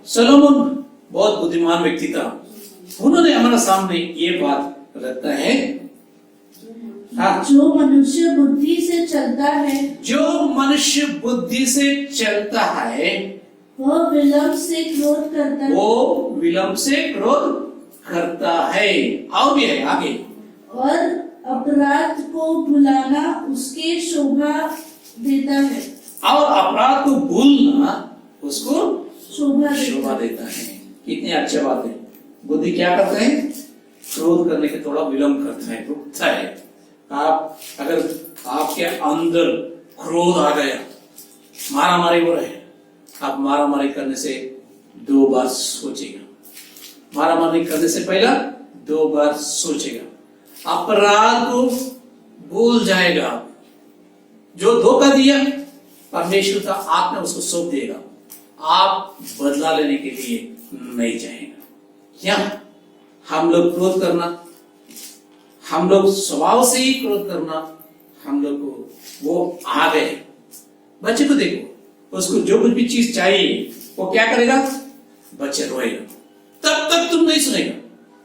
A: सोलोमन बहुत बुद्धिमान व्यक्ति था। उन्होंने हमारे सामने ये बात रखता है, हाँ,
C: जो मनुष्य बुद्धि से चलता है वह विलंब से क्रोध करता है। और भी है आगे, और अपराध को भुलाना उसके शोभा देता है।
A: और अपराध को भूलना उसको
C: शोभा
A: देता है। कितनी अच्छी बात है। बुद्धि क्या करता है? क्रोध करने के थोड़ा विलंब करता है, रुकता है। आप अगर आपके अंदर क्रोध आ गया, मारामारी हो रहे हैं, आप मारामारी करने से 2 बार सोचेगा, मारामारी करने से पहला 2 बार सोचेगा, अपराध को भूल जाएगा। जो धोखा दिया परमेश्वर का, आपने उसको सौंप देगा, आप बदला लेने के लिए नहीं जाएगा। क्या हम लोग क्रोध करना, हम लोग स्वभाव से ही क्रोध करना, हम लोग को वो आ गए। बच्चे को देखो, उसको जो कुछ भी चीज चाहिए वो क्या करेगा? बच्चे रोएगा, तब तक तुम नहीं सुनेगा,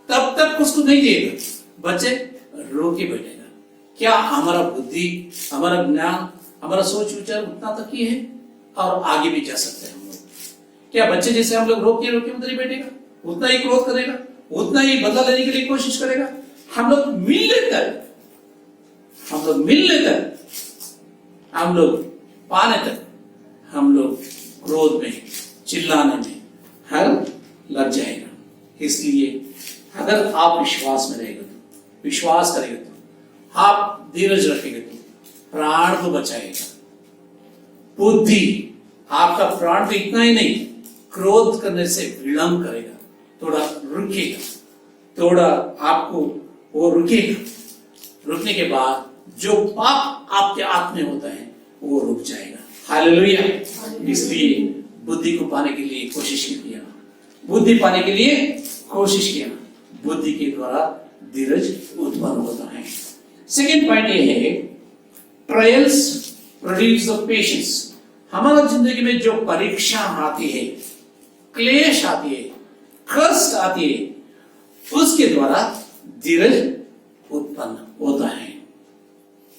A: तब तक उसको नहीं देगा, बच्चे रो के बैठेगा। क्या हमारा बुद्धि, हमारा ज्ञान, हमारा सोच विचार उतना तक ही है? और आगे भी जा सकते हैं हम लोग। क्या बच्चे जैसे हम लोग रोके उधर ही बैठेगा, उतना ही क्रोध करेगा, उतना ही बदला लेने के लिए कोशिश करेगा? हम लोग मिलने तक, हम लोग पाने तक, हम लोग क्रोध में, चिल्लाने में हर लग जाएगा। इसलिए अगर आप विश्वास में रहेगा, विश्वास करेगा, तो आप धीरज रखेंगे तो प्राण को बचाएगा। बुद्धि आपका प्राण तो इतना ही नहीं, क्रोध करने से विलंब करेगा, थोड़ा रुकेगा, थोड़ा आपको वो रुकेगा। रुकने के बाद जो पाप आपके आत्मा में होता है वो रुक जाएगा। हालेलुया। इसलिए बुद्धि को पाने के लिए कोशिश किया, बुद्धि पाने के लिए कोशिश किया, बुद्धि के द्वारा धीरज उत्पन्न होता है। सेकेंड पॉइंट ये है, ट्रायल्स प्रोड्यूस द पेशेंस। हमारा जिंदगी में जो परीक्षा आती है, क्लेश आती है, कष्ट आती है, उसके द्वारा धीरज उत्पन्न होता है।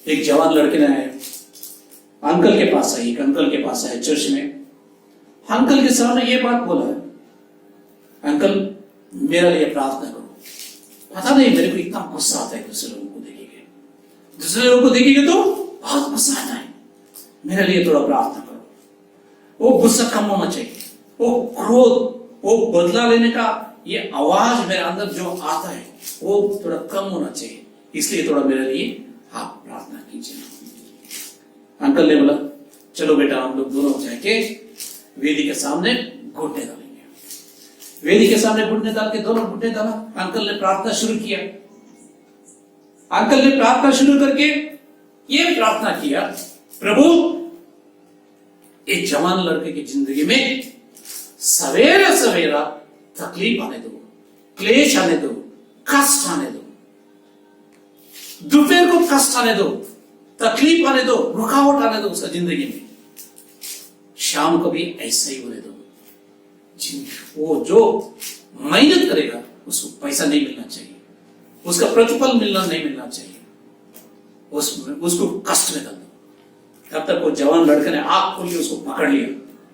A: एक जवान लड़के ने अंकल के पास आई, एक अंकल के पास आए चर्च में। अंकल के सामने ये बात बोला, अंकल मेरे लिए प्रार्थना करो। पता नहीं मेरे को इतना गुस्सा आता है दूसरे लोगों को देखेंगे तो बहुत गुस्सा आता है, मेरे लिए थोड़ा प्रार्थना करो। वो गुस्सा कम होना चाहिए, वो क्रोध, वो बदला लेने का ये आवाज मेरे अंदर जो आता है वो थोड़ा कम होना चाहिए। इसलिए थोड़ा मेरे लिए आप प्रार्थना कीजिए। अंकल ने बोला चलो बेटा हम लोग दोनों जाके वेदी के सामने घुटने डालेंगे। वेदी के सामने घुटने डाल के दोनों घुटने डाला। अंकल ने प्रार्थना शुरू किया। अंकल ने प्रार्थना शुरू करके ये प्रार्थना किया, प्रभु एक जवान लड़के की जिंदगी में सवेरे सवेरा तकलीफ आने दो, क्लेश आने दो, कष्ट आने दो, दोपहर को कष्ट आने दो, तकलीफ आने दो, रुकावट आने दो उसका जिंदगी में। शाम को भी ऐसा ही होने दो। वो जो मेहनत करेगा उसको पैसा नहीं मिलना चाहिए, उसका प्रतिफल नहीं मिलना चाहिए, उसको कष्ट में डाल दो। तब तक वो जवान लड़के ने आंख खोल के उसको पकड़ लिया,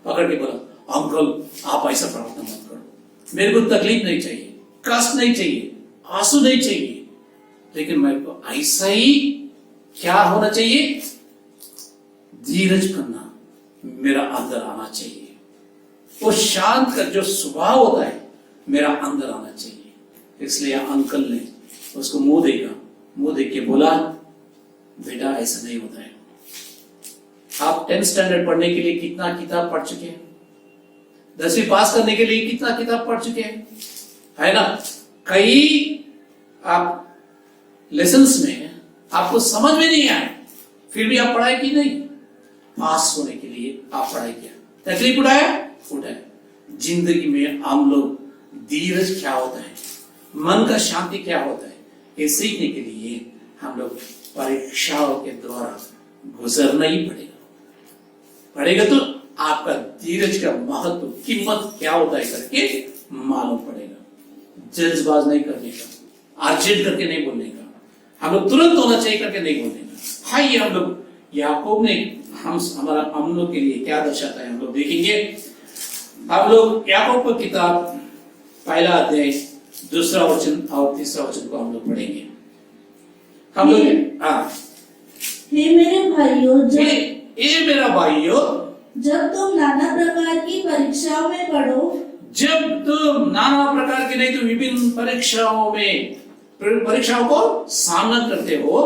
A: पकड़ के बोला अंकल आप ऐसा प्रार्थना मत करो, मेरे को तकलीफ नहीं चाहिए, कष्ट नहीं चाहिए, आंसू नहीं चाहिए, लेकिन मेरे को ऐसा ही क्या होना चाहिए, धीरज करना मेरा अंदर आना चाहिए। वो शांत का जो स्वभाव होता है मेरा अंदर आना चाहिए। इसलिए अंकल ने उसको मुंह देख के बोला बेटा ऐसा नहीं होता है। आप 10th स्टैंडर्ड पढ़ने के लिए कितना किताब पढ़ चुके हैं? 10वीं पास करने के लिए कितना किताब पढ़ चुके हैं, है ना? कई आप लेसन्स में आपको समझ में नहीं आया, फिर भी आप पढ़ाई की नहीं। पास होने के लिए आप पढ़ाई किया, तकलीफ उठाया। जिंदगी में हम लोग धीरज क्या होता है, मन का शांति क्या होता है, ये सीखने के लिए हम लोग परीक्षाओं के द्वारा गुजरना ही पड़ेगा तो आपका धीरज का महत्व, कीमत क्या होता है करके मालूम पड़ेगा। जल्दबाज नहीं करने का, अर्जेंट करके नहीं बोलने का, हम लोग तुरंत होना चाहिए करके नहीं बोलने का। हाँ, ये हम लोग याकूब ने हम लोग के लिए क्या दर्शाता है हम लोग देखेंगे। हम लोग याकूब की किताब पहला अध्याय 2 वचन और 3 वचन को हम लोग पढ़ेंगे। हम लोग
C: हे मेरे भाइयों,
A: मेरा भाइयों,
C: जब तुम नाना प्रकार की परीक्षाओं में पढ़ो,
A: जब तुम नाना प्रकार की नहीं तो विभिन्न परीक्षाओं को सामना करते हो,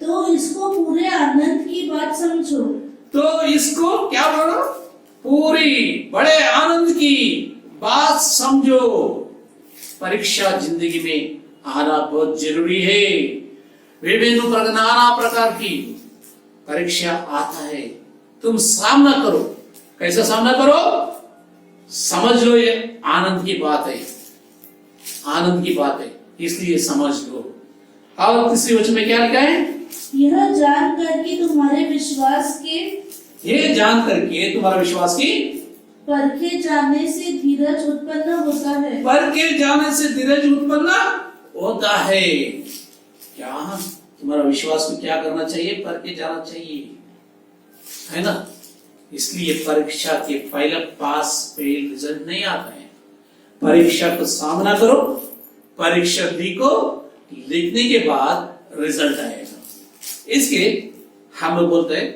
C: तो इसको पूरे आनंद की बात समझो।
A: तो इसको क्या बोलो, पूरी बड़े आनंद की बात समझो। परीक्षा जिंदगी में आना बहुत जरूरी है। विभिन्न नाना प्रकार की परीक्षा आता है, तुम सामना करो। कैसा सामना करो, समझ लो ये आनंद की बात है, आनंद की बात है, इसलिए समझ लो। और 3 वचन में क्या लिखा है,
C: यह जान कर कि तुम्हारे विश्वास के,
A: ये जान करके तुम्हारा विश्वास की
C: परखे जाने से धीरज उत्पन्न होता है।
A: परखे जाने से धीरज उत्पन्न होता है। क्या तुम्हारा विश्वास को क्या करना चाहिए, परखे जाना चाहिए, है ना? इसलिए परीक्षा के पहले पास फेल रिजल्ट नहीं आता है। परीक्षा को सामना करो, परीक्षा लिखो, लिखने के बाद रिजल्ट आएगा। इसके हम लोग बोलते हैं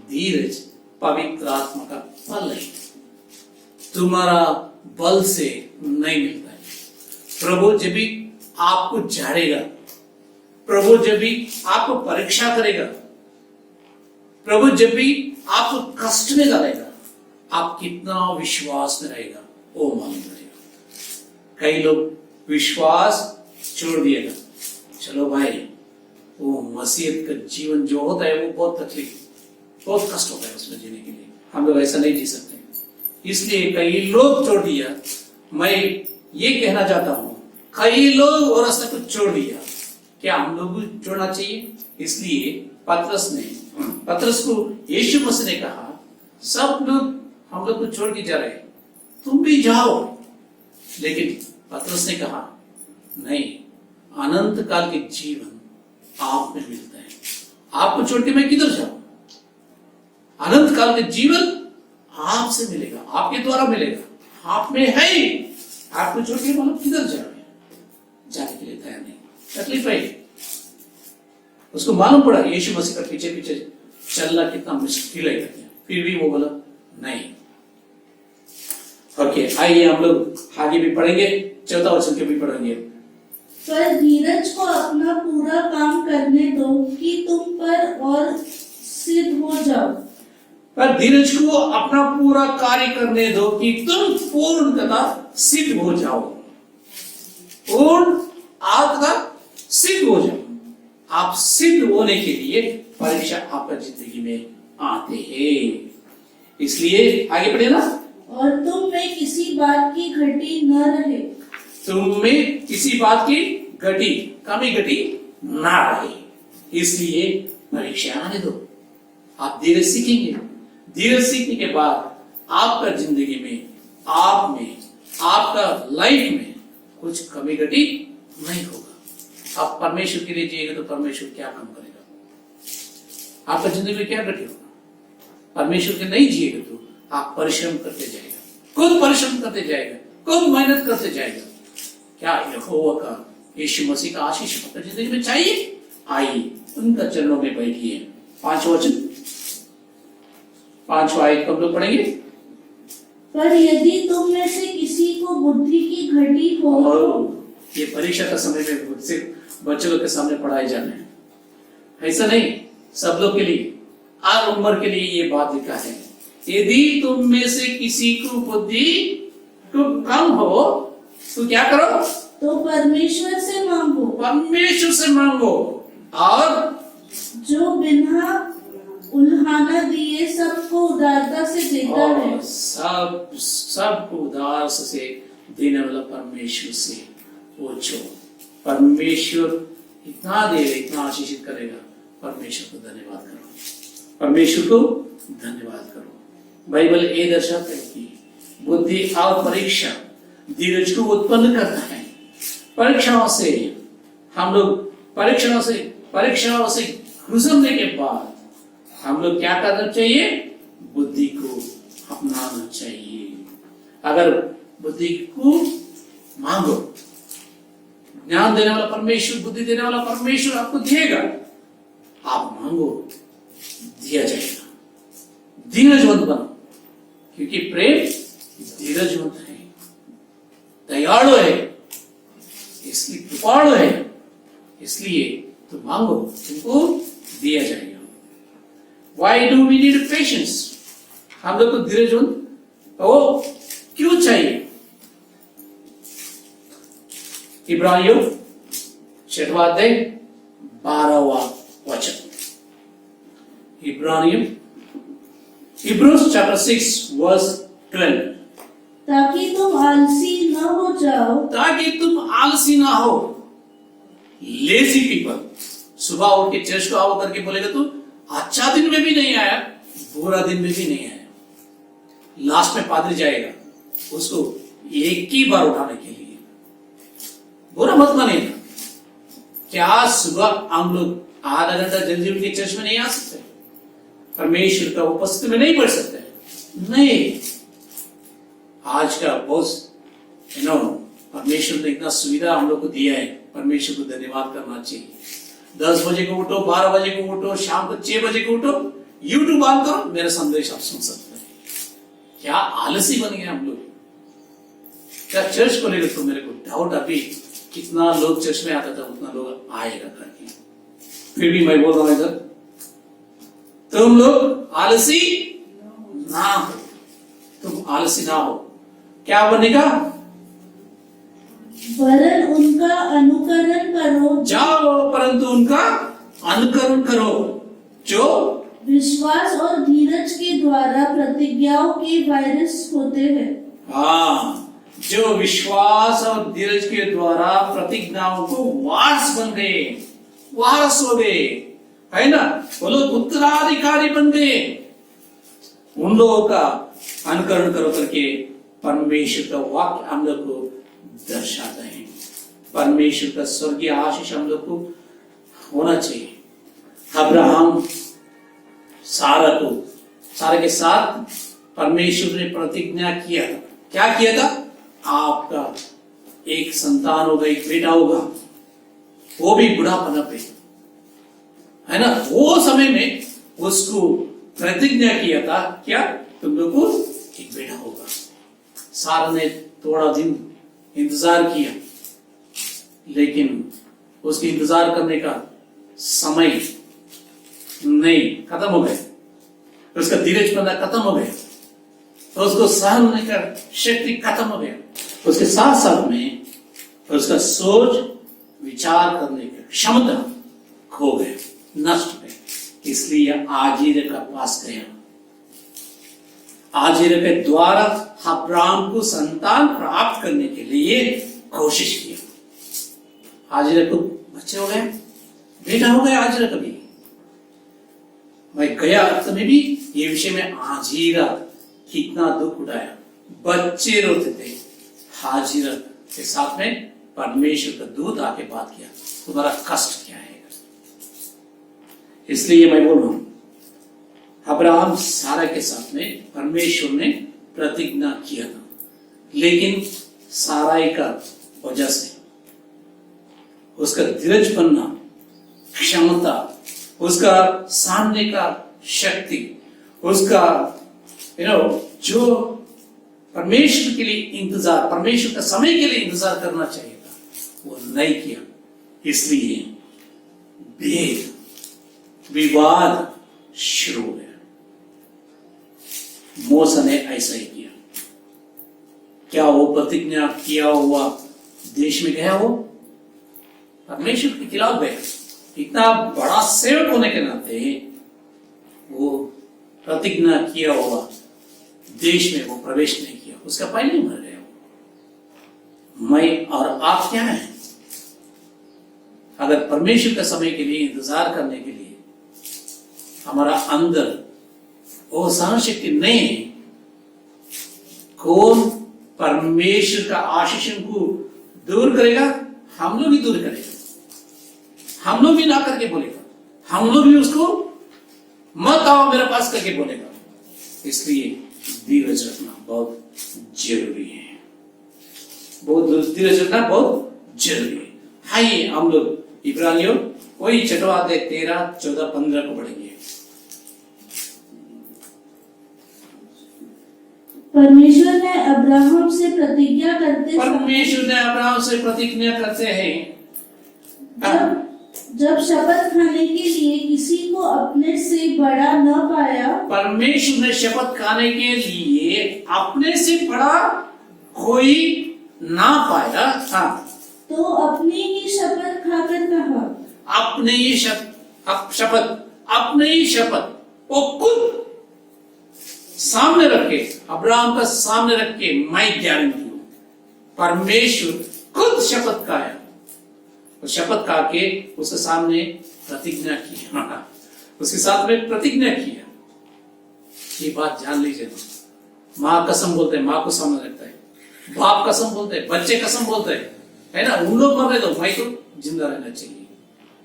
A: धीरज पवित्र आत्मा का फल है, तुम्हारा बल से नहीं मिलता है। प्रभु जब भी आपको झाड़ेगा, प्रभु जब भी आपको परीक्षा करेगा, प्रभु जब भी आपको कष्ट में डालेगा, आप कितना विश्वास में रहेगा वो मालूम पड़ेगा। कई लोग विश्वास छोड़ दिएगा, चलो भाई वो मसीहत का जीवन जो होता है वो बहुत तकलीफ, बहुत कष्ट होता है उसमें जीने के लिए, हम लोग ऐसा नहीं जी सकते। इसलिए कई लोग छोड़ दिया। मैं ये कहना चाहता हूं, कई लोग और रास्ते को छोड़ दिया, क्या हम लोग भी छोड़ना चाहिए? इसलिए पतरस को यीशु मसीह ने कहा, सब लोग हम लोग को छोड़ के जा रहे, तुम भी जाओ। लेकिन पतरस ने कहा नहीं, अनंत काल के जीवन आप में मिलता है, आपको छोड़ के मैं किधर जाऊं? अनंत काल के जीवन आपसे मिलेगा, आपके द्वारा मिलेगा, आप में है। आपको छोड़ के मतलब किधर जाओगे? जाने के लिए तैयार नहीं, तकलीफ है। उसको मालूम पड़ा यीशु मसीह का पीछे पीछे चलना कितना मुश्किल है, फिर भी वो बोला नहीं। ओके, आइए हम लोग आगे भी पढ़ेंगे, 4 वचन के भी पढ़ेंगे।
C: पर धीरज को अपना पूरा काम करने दो कि तुम पर और सिद्ध हो जाओ।
A: पर धीरज को अपना पूरा कार्य करने दो कि तुम पूर्णतः सिद्ध हो जाओ। पूर्ण आत्मा सिद्ध हो जाओ। आप सिद्ध होने के लिए परीक्षा आपका जिंदगी में आते हैं। इसलिए आगे बढ़े ना।
C: और तुम में किसी बात की घटी न रहे।
A: तुम में किसी बात की घटी कमी घटी ना रहे, इसलिए परीक्षा आने दो। आप धीरज सीखेंगे। धीरज सीखने के बाद आपका जिंदगी में, आप में, आपका लाइफ में कुछ कमी घटी नहीं होगा। आप परमेश्वर के लिए जिएगा तो परमेश्वर क्या काम करेगा? आपका जिंदगी में क्या घटी होगा? परमेश्वर के नहीं जिएगा तो आप परिश्रम करते जाएगा, खुद परिश्रम करते जाएगा, खुद मेहनत करते जाएगा। क्या यहोवा का, यीशु मसीह का आशीष आपका जिंदगी में चाहिए? आइए उनका चरणों में बैठिए। 5 वचन, 5 आयत कब लोग पढ़ेंगे?
C: पर यदि तुम में से किसी को बुद्धि की घटी हो।
A: ये परीक्षा का समय में सिर्फ बच्चों के सामने पढ़ाए जाने हैं, ऐसा नहीं, सब लोग के लिए, हर उम्र के लिए ये बात लिखा है। यदि तुम में से किसी को बुद्धि को कम हो तो क्या करो?
C: तो परमेश्वर से मांगो।
A: परमेश्वर से मांगो, और
C: जो बिना उल्हाना दिए सबको उदारता से देता है।
A: सबको उदार से देने वाला परमेश्वर से पूछो। परमेश्वर इतना दे, इतना आशीषित करेगा। परमेश्वर को धन्यवाद करो, परमेश्वर को धन्यवाद करो। बाइबल ये दर्शाता है कि बुद्धि और परीक्षा धीरज को उत्पन्न करता है। परीक्षाओं से हम लोग, परीक्षाओं से गुजरने के बाद हम लोग क्या करना चाहिए? बुद्धि को अपनाना चाहिए। अगर बुद्धि को मांगो, ज्ञान देने वाला परमेश्वर, बुद्धि देने वाला परमेश्वर आपको देगा। आप मांगो, दिया जाएगा। धीरजवंत बनो, क्योंकि प्रेम धीरजवंत है, दयालु है, इसलिए कृपालु है, इसलिए तुम मांगो, तुमको दिया जाएगा। Why do we need patience? हम लोग को धीरजवंत क्यों चाहिए? इब्रानियों 6वां अध्याय 12वां वचन। इब्रानियों, Hebrews chapter 6 verse 12।
C: ताकि तुम आलसी न हो जाओ।
A: ताकि तुम आलसी ना हो। लेजी पीपल सुबह उठ के चर्च को आओ करके बोलेगा तो अच्छा दिन में भी नहीं आया, बुरा दिन में भी नहीं आया, लास्ट में पादरी जाएगा उसको एक ही बार उठाने के लिए। बुरा मत मानिएगा। क्या सुबह हम लोग आधा घंटा जल्दी उठ के चर्च में नहीं आ सकते? परमेश्वर का उपस्थिति में नहीं पढ़ सकते? नहीं। आज का बॉस परमेश्वर ने इतना सुविधा हम लोग को दिया है, परमेश्वर को धन्यवाद करना चाहिए। 10 बजे को उठो, 12 बजे को उठो, शाम को 6 बजे को उठो, यूट्यूब ऑन करो, मेरा संदेश आप सुन सकते हैं। क्या आलसी बन गए हम लोग? क्या चर्च को लेकर तो मेरे को डाउट, अभी कितना लोग चर्च में आता था उतना लोग आएगा करके, फिर भी मैं बोल रहा हूं इधर, तुम लोग आलसी ना हो। तुम आलसी ना हो, क्या बनेगा?
C: वरन उनका अनुकरण करो।
A: जाओ, परंतु उनका अनुकरण करो जो
C: विश्वास और धीरज के द्वारा प्रतिज्ञाओं के वारिस होते हैं।
A: हाँ, जो विश्वास और धीरज के द्वारा प्रतिज्ञाओं को वारस बन गए, वारस हो गए, है ना? वो लोग उत्तराधिकारी बन गए। उन लोगों का अनुकरण करो करके परमेश्वर का वाक्य हम लोग को दर्शाता है। परमेश्वर का स्वर्गीय आशीष हम लोग को होना चाहिए। अब्राहम सारा के साथ परमेश्वर ने प्रतिज्ञा किया था। क्या किया था? आपका एक संतान होगा, एक बेटा होगा, वो भी बुढ़ापन पे, है ना? वो समय में उसको प्रतिज्ञा किया था, क्या तुम लोग को एक बेटा होगा। सारा ने थोड़ा दिन इंतजार किया, लेकिन उसके इंतजार करने का समय नहीं, खत्म हो गया, उसका धीरजपना खत्म हो गया, तो उसको सहन होने का शक्ति खत्म हो गया, उसके साथ साथ में उसका सोच विचार करने की क्षमता खो गया, नष्ट हो गया। इसलिए आजीर का पास गया, आजीर के द्वारा अब्राहम को संतान प्राप्त करने के लिए कोशिश किया। आजीर को बच्चे हो गए, बेटा हो गया आजीर का भी। मैं गया में भी ये विषय में आजीरा कितना दुख उठाया, बच्चे रोते थे। हाजिरा के साथ में परमेश्वर का दूत आके बात किया, तुम्हारा कष्ट क्या है। इसलिए मैं बोल रहा हूं, अब्राहम सारा के साथ में परमेश्वर ने प्रतिज्ञा किया था, लेकिन साराई का वजह से उसका धीरजपना, क्षमता, उसका सामने का शक्ति, उसका जो परमेश्वर के लिए इंतजार, परमेश्वर का समय के लिए इंतजार करना चाहिए था, वो नहीं किया। इसलिए भेद विवाद शुरू हो गया। मूसा ने ऐसा ही किया। क्या वो प्रतिज्ञा किया हुआ देश में गया? वो परमेश्वर के खिलाफ गया। इतना बड़ा सेवक होने के नाते वो प्रतिज्ञा किया हुआ देश में वो प्रवेश नहीं किया, उसका पहले ही मर गया। मैं और आप क्या हैं? अगर परमेश्वर का समय के लिए इंतजार करने के लिए हमारा अंदर वो सहन शक्ति नहीं है, कौन परमेश्वर का आशीष को दूर करेगा? हम लोग ही दूर करेगा, हम लोग भी ना करके बोलेगा, हम लोग भी उसको मत आओ मेरे पास करके बोलेगा। इसलिए धीरज रखना बहुत जरूरी है, बहुत धीरज रखना बहुत जरूरी है। आइए हम लोग इब्रानियों वही 6वां अध्याय 13, 14, 15 को पढ़ेंगे।
C: परमेश्वर ने अब्राहम से प्रतिज्ञा करते
A: परमेश्वर ने अब्राहम से प्रतिज्ञा करते हैं,
C: जब शपथ खाने के लिए किसी को अपने से बड़ा न पाया,
A: परमेश्वर ने शपथ खाने के लिए अपने से बड़ा कोई ना पाया। हाँ,
C: तो अपनी ही शपथ खाकर कहा,
A: अपने ही शपथ, अपने ही शपथ वो खुद सामने रख के, अब्राहम का सामने रख के, मैं गारंटी हूं परमेश्वर खुद शपथ खाया, शपथ खा के उसके सामने प्रतिज्ञा किया, उसके साथ में प्रतिज्ञा किया। ये बात जान लीजिए, माँ कसम बोलते हैं, माँ को सामने रखता है, बाप कसम बोलते हैं, बच्चे कसम बोलते हैं, है ना, उन लोग मर रहे तो भाई तो जिंदा रहना चाहिए।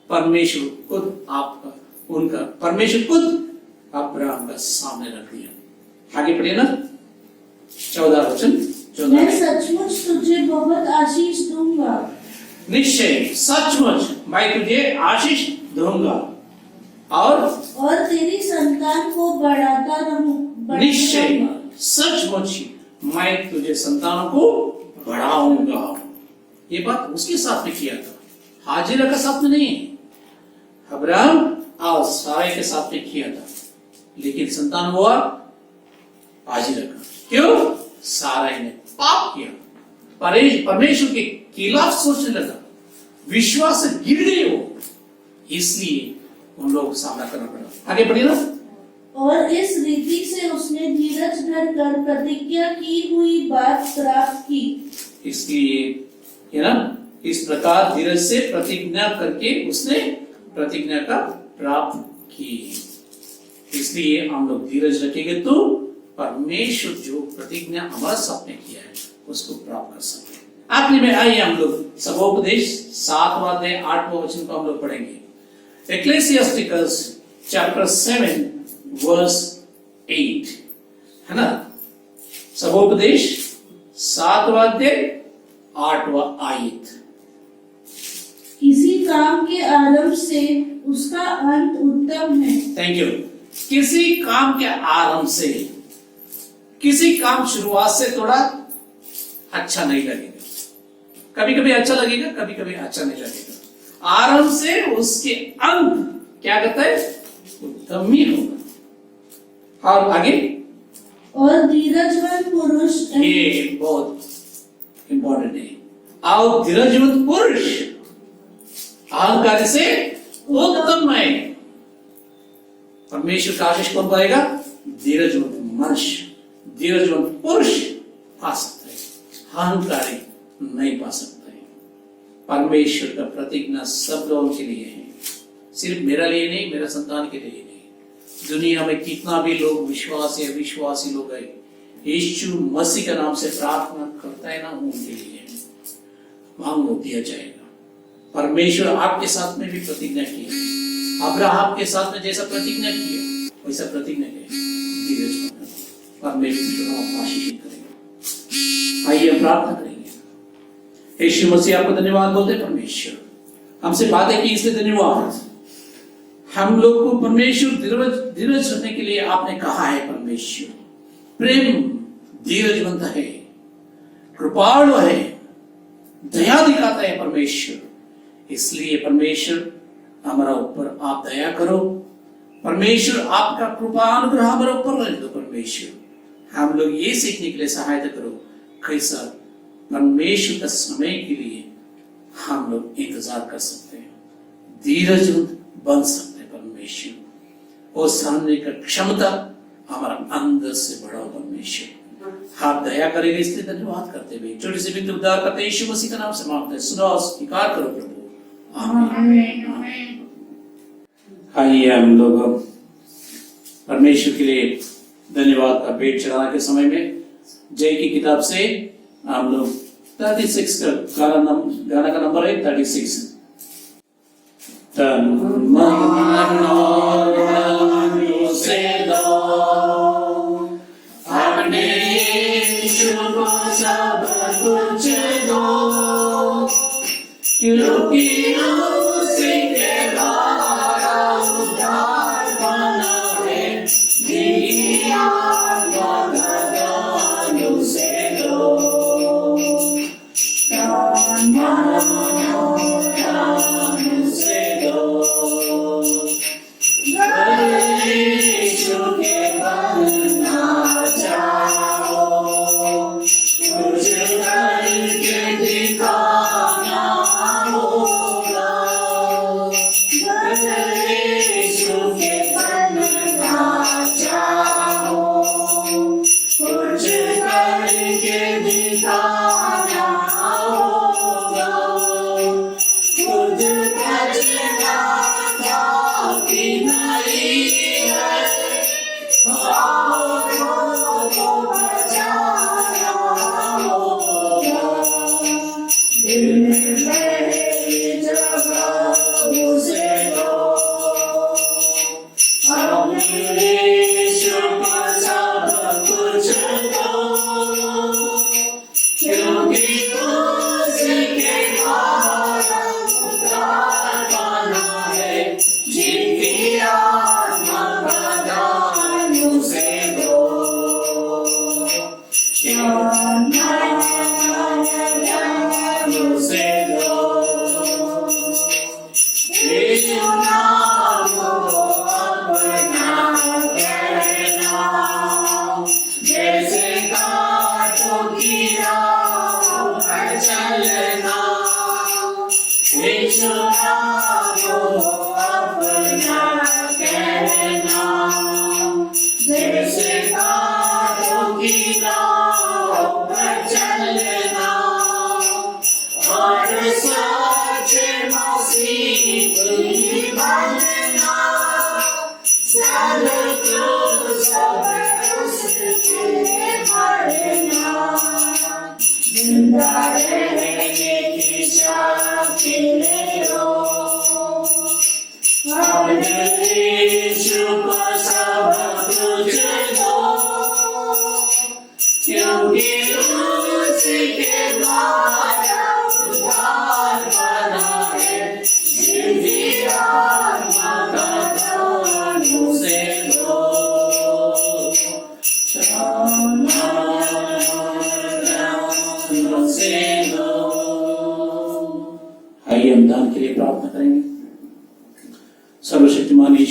A: परमेश्वर खुद आपका, उनका परमेश्वर खुद अब्राहम का सामने रख दिया। आगे पढ़िए ना, 14 वचन।
C: मैं सचमुच तुझे बहुत आशीष दूंगा,
A: निश्चय सचमुच मैं तुझे आशीष दूंगा, और
C: तेरी संतान को बढ़ाता रहूं,
A: निश्चय सचमुच मैं तुझे संतानों को बढ़ाऊंगा। ये बात उसके साथ में किया था, हाजिरा के साथ में नहीं, अब्राहम और सारे के साथ में किया था, लेकिन संतान हुआ हाजिरा का। क्यों? सारा ने पाप किया, परमेश्वर के खिलाफ सोचने लगा, विश्वास से गिर गए वो, इसलिए उन लोगों को सामना करना पड़ा। आगे बढ़िए ना।
C: और इस रीति से उसने धीरज धरकर प्रतिज्ञा की हुई बात प्राप्त की।
A: इसलिए है ना, इस प्रकार धीरज से प्रतिज्ञा करके उसने प्रतिज्ञा का प्राप्त की। इसलिए हम लोग धीरज रखेंगे तो परमेश्वर जो प्रतिज्ञा हमारे साथ में किया है उसको प्राप्त कर सकते हैं। आखिरी में आइए हम लोग सबोपदेश 7वां अध्याय 8वां वचन को हम लोग पढ़ेंगे। एक्लेसियास्टिकस चैप्टर 7 वर्स 8, है ना, सबोपदेश 7वां अध्याय 8वां आयत।
C: किसी काम के आरंभ से उसका अंत उत्तम है।
A: Thank you. किसी काम के आरंभ से, किसी काम शुरुआत से थोड़ा अच्छा नहीं लगेगा, कभी कभी अच्छा लगेगा, कभी कभी अच्छा नहीं लगेगा। आरंभ से उसके अंत क्या कहता है? उत्तम ही होगा। और आगे
C: और धीरजवान पुरुष
A: ये बहुत इंपॉर्टेंट है। और धीरजवंत पुरुष अहंकार से उत्तम है। परमेश्वर का आशीष कौन पाएगा? धीरजवंत मनुष्य, धीरजवंत पुरुष पा सकता है, अहंकारी नहीं पा सकता है। परमेश्वर का प्रतिज्ञा सब लोगों के लिए है, सिर्फ मेरा लिए नहीं, मेरा संतान के लिए नहीं। दुनिया में कितना भी लोग विश्वासी अविश्वासी लोग है, यीशु मसीह का नाम से प्रार्थना करता है ना, उनके लिए मांगो दिया जाएगा। परमेश्वर आपके साथ में भी प्रतिज्ञा की, अब्राहम के साथ में जैसा प्रतिज्ञा किया वैसा प्रतिज्ञा किया, धीरज रखना। परमेश्वर आपको आशीषित करेगा। आइए हम प्रार्थना करेंगे। यीशु मसीह आपको धन्यवाद बोलते हैं। परमेश्वर हमसे बातें की इसलिए धन्यवाद। हम लोग को परमेश्वर धीरज रखने के लिए आपने कहा है। परमेश्वर प्रेम धीरजवंत है, कृपालु है, दया दिखाता है परमेश्वर। इसलिए परमेश्वर हमारा ऊपर आप दया करो। परमेश्वर आपका कृपा अनुग्रह हमारे ऊपर रहने दो। परमेश्वर हम लोग ये सीखने के लिए सहायता करो कैसा परमेश्वर का समय के लिए हम लोग इंतजार कर सकते हैं, धीरजवंत बन सकते हैं। परमेश्वर वो सामने का क्षमता हमारा अंदर से बढ़ाओ। परमेश्वर आप दया करेंगे, इसलिए धन्यवाद करते हुए छोटी सी बिंदु उद्धार करते यीशु मसीह का नाम से मांगते हैं। सुनो, स्वीकार करो प्रभु। आमीन। आइए हम लोग परमेश्वर के लिए धन्यवाद का पेट चढ़ाने के समय में जय की किताब से हम लोग 36 का गाना का नंबर है 36। तन मन और धन से दो अपने यीशु को सब कुछ दो, क्योंकि उसी के द्वारा उद्धार बना है। दिया वरदान उसे दो, वरदान उसे दो।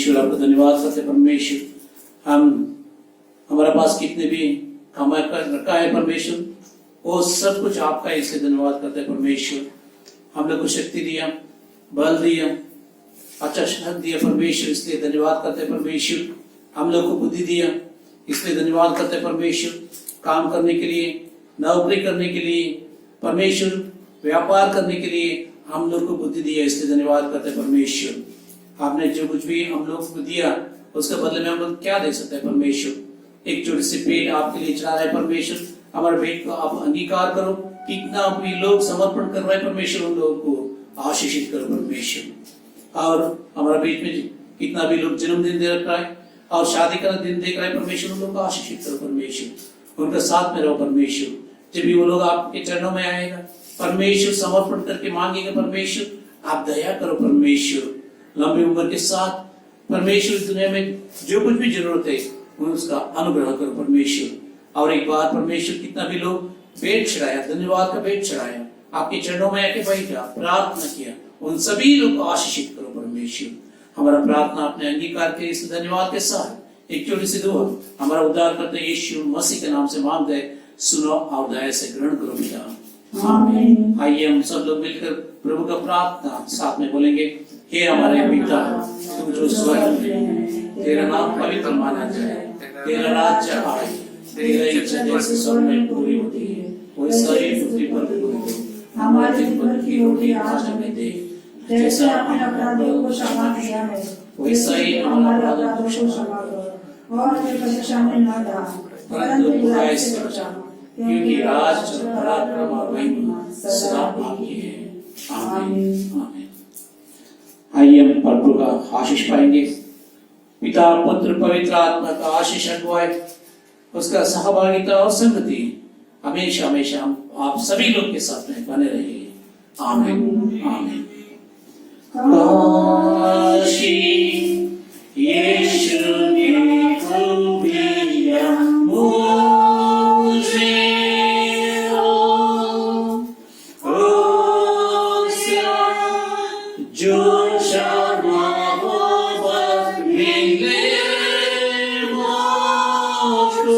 A: परमेश्वर आपका धन्यवाद करते हैं परमेश्वर। हम हमारे पास कितने भी कमा कर रखा है परमेश्वर, वो सब कुछ आपका है, इसलिए धन्यवाद करते हैं परमेश्वर। हम लोग को शक्ति दिया, बल दिया, अच्छा शक्ति दिया परमेश्वर, इसलिए धन्यवाद करते हैं परमेश्वर। हम लोग को बुद्धि दिया, इसलिए धन्यवाद करते हैं परमेश्वर। काम करने के लिए, नौकरी करने के लिए परमेश्वर, व्यापार करने के लिए हम लोग को बुद्धि दिया, इसलिए धन्यवाद करते हैं परमेश्वर। आपने जो कुछ भी हम लोग को दिया उसके बदले में हम लोग क्या दे सकते हैं परमेश्वर। एक छोटी सी पेड़ आपके लिए चढ़ा है परमेश्वर, हमारे भेंट को आप अंगीकार करो। कितना भी लोग समर्पण कर रहे हैं परमेश्वर, उन लोगों को आशीषित करो परमेश्वर। और हमारा बीच में कितना भी लोग जन्मदिन दे रखा है और शादी का दिन देख रहे हैं परमेश्वर, उन लोगों को आशीषित करो परमेश्वर। उनके साथ में रहो परमेश्वर। जब भी वो लोग आपके चरणों में आएगा परमेश्वर, समर्पण करके मांगेगा परमेश्वर, आप दया करो परमेश्वर। लंबी उम्र के साथ परमेश्वर, दुनिया में जो कुछ भी जरूरत है उसका अनुग्रह करो परमेश्वर। और एक बार परमेश्वर, कितना भी लोग भेंट चढ़ाया, धन्यवाद का भेंट चढ़ाया, आपके चरणों में आके बैठा, प्रार्थना किया, उन सभी लोग को आशीषित करो परमेश्वर। हमारा प्रार्थना अपने अंगीकार के इस धन्यवाद के साथ एक छोटी सी दुआ हमारा उद्धार करते यीशु मसीह के नाम से मांगते हैं, सुनो और दया से ग्रहण करो पिता, आमीन। आइए हम सब लोग मिलकर प्रभु का प्रार्थना साथ में बोलेंगे। हे हमारे पिता, तू जो स्वर्ग में है, तेरा नाम पवित्र माना जाए, तेरा राज्य आए, तेरी इच्छा जैसे स्वर्ग में पूरी होती है वैसा ही पृथ्वी पर भी हो। हमारे दिन भर की रोटी आज हमें दे, जैसे आपने अपराधियों को क्षमा किया है वैसा ही हमारे अपराधों को क्षमा करो, और हमें परीक्षा में न डाल परंतु बुराई से बचा, क्योंकि राज्य, पराक्रम और महिमा सदा आपकी है, आमीन, आमीन। आइए हम प्रभु का आशीष पाएंगे। पिता, पुत्र, पवित्र आत्मा का आशीष अगुवाई, उसका सहभागिता और संगति हमेशा हमेशा हम आप सभी लोग के साथ में बने रहिए, आमीन, आमीन। काशी यीशु की खूबियां मुझे जो शर्मा हो बस मिले मुझको।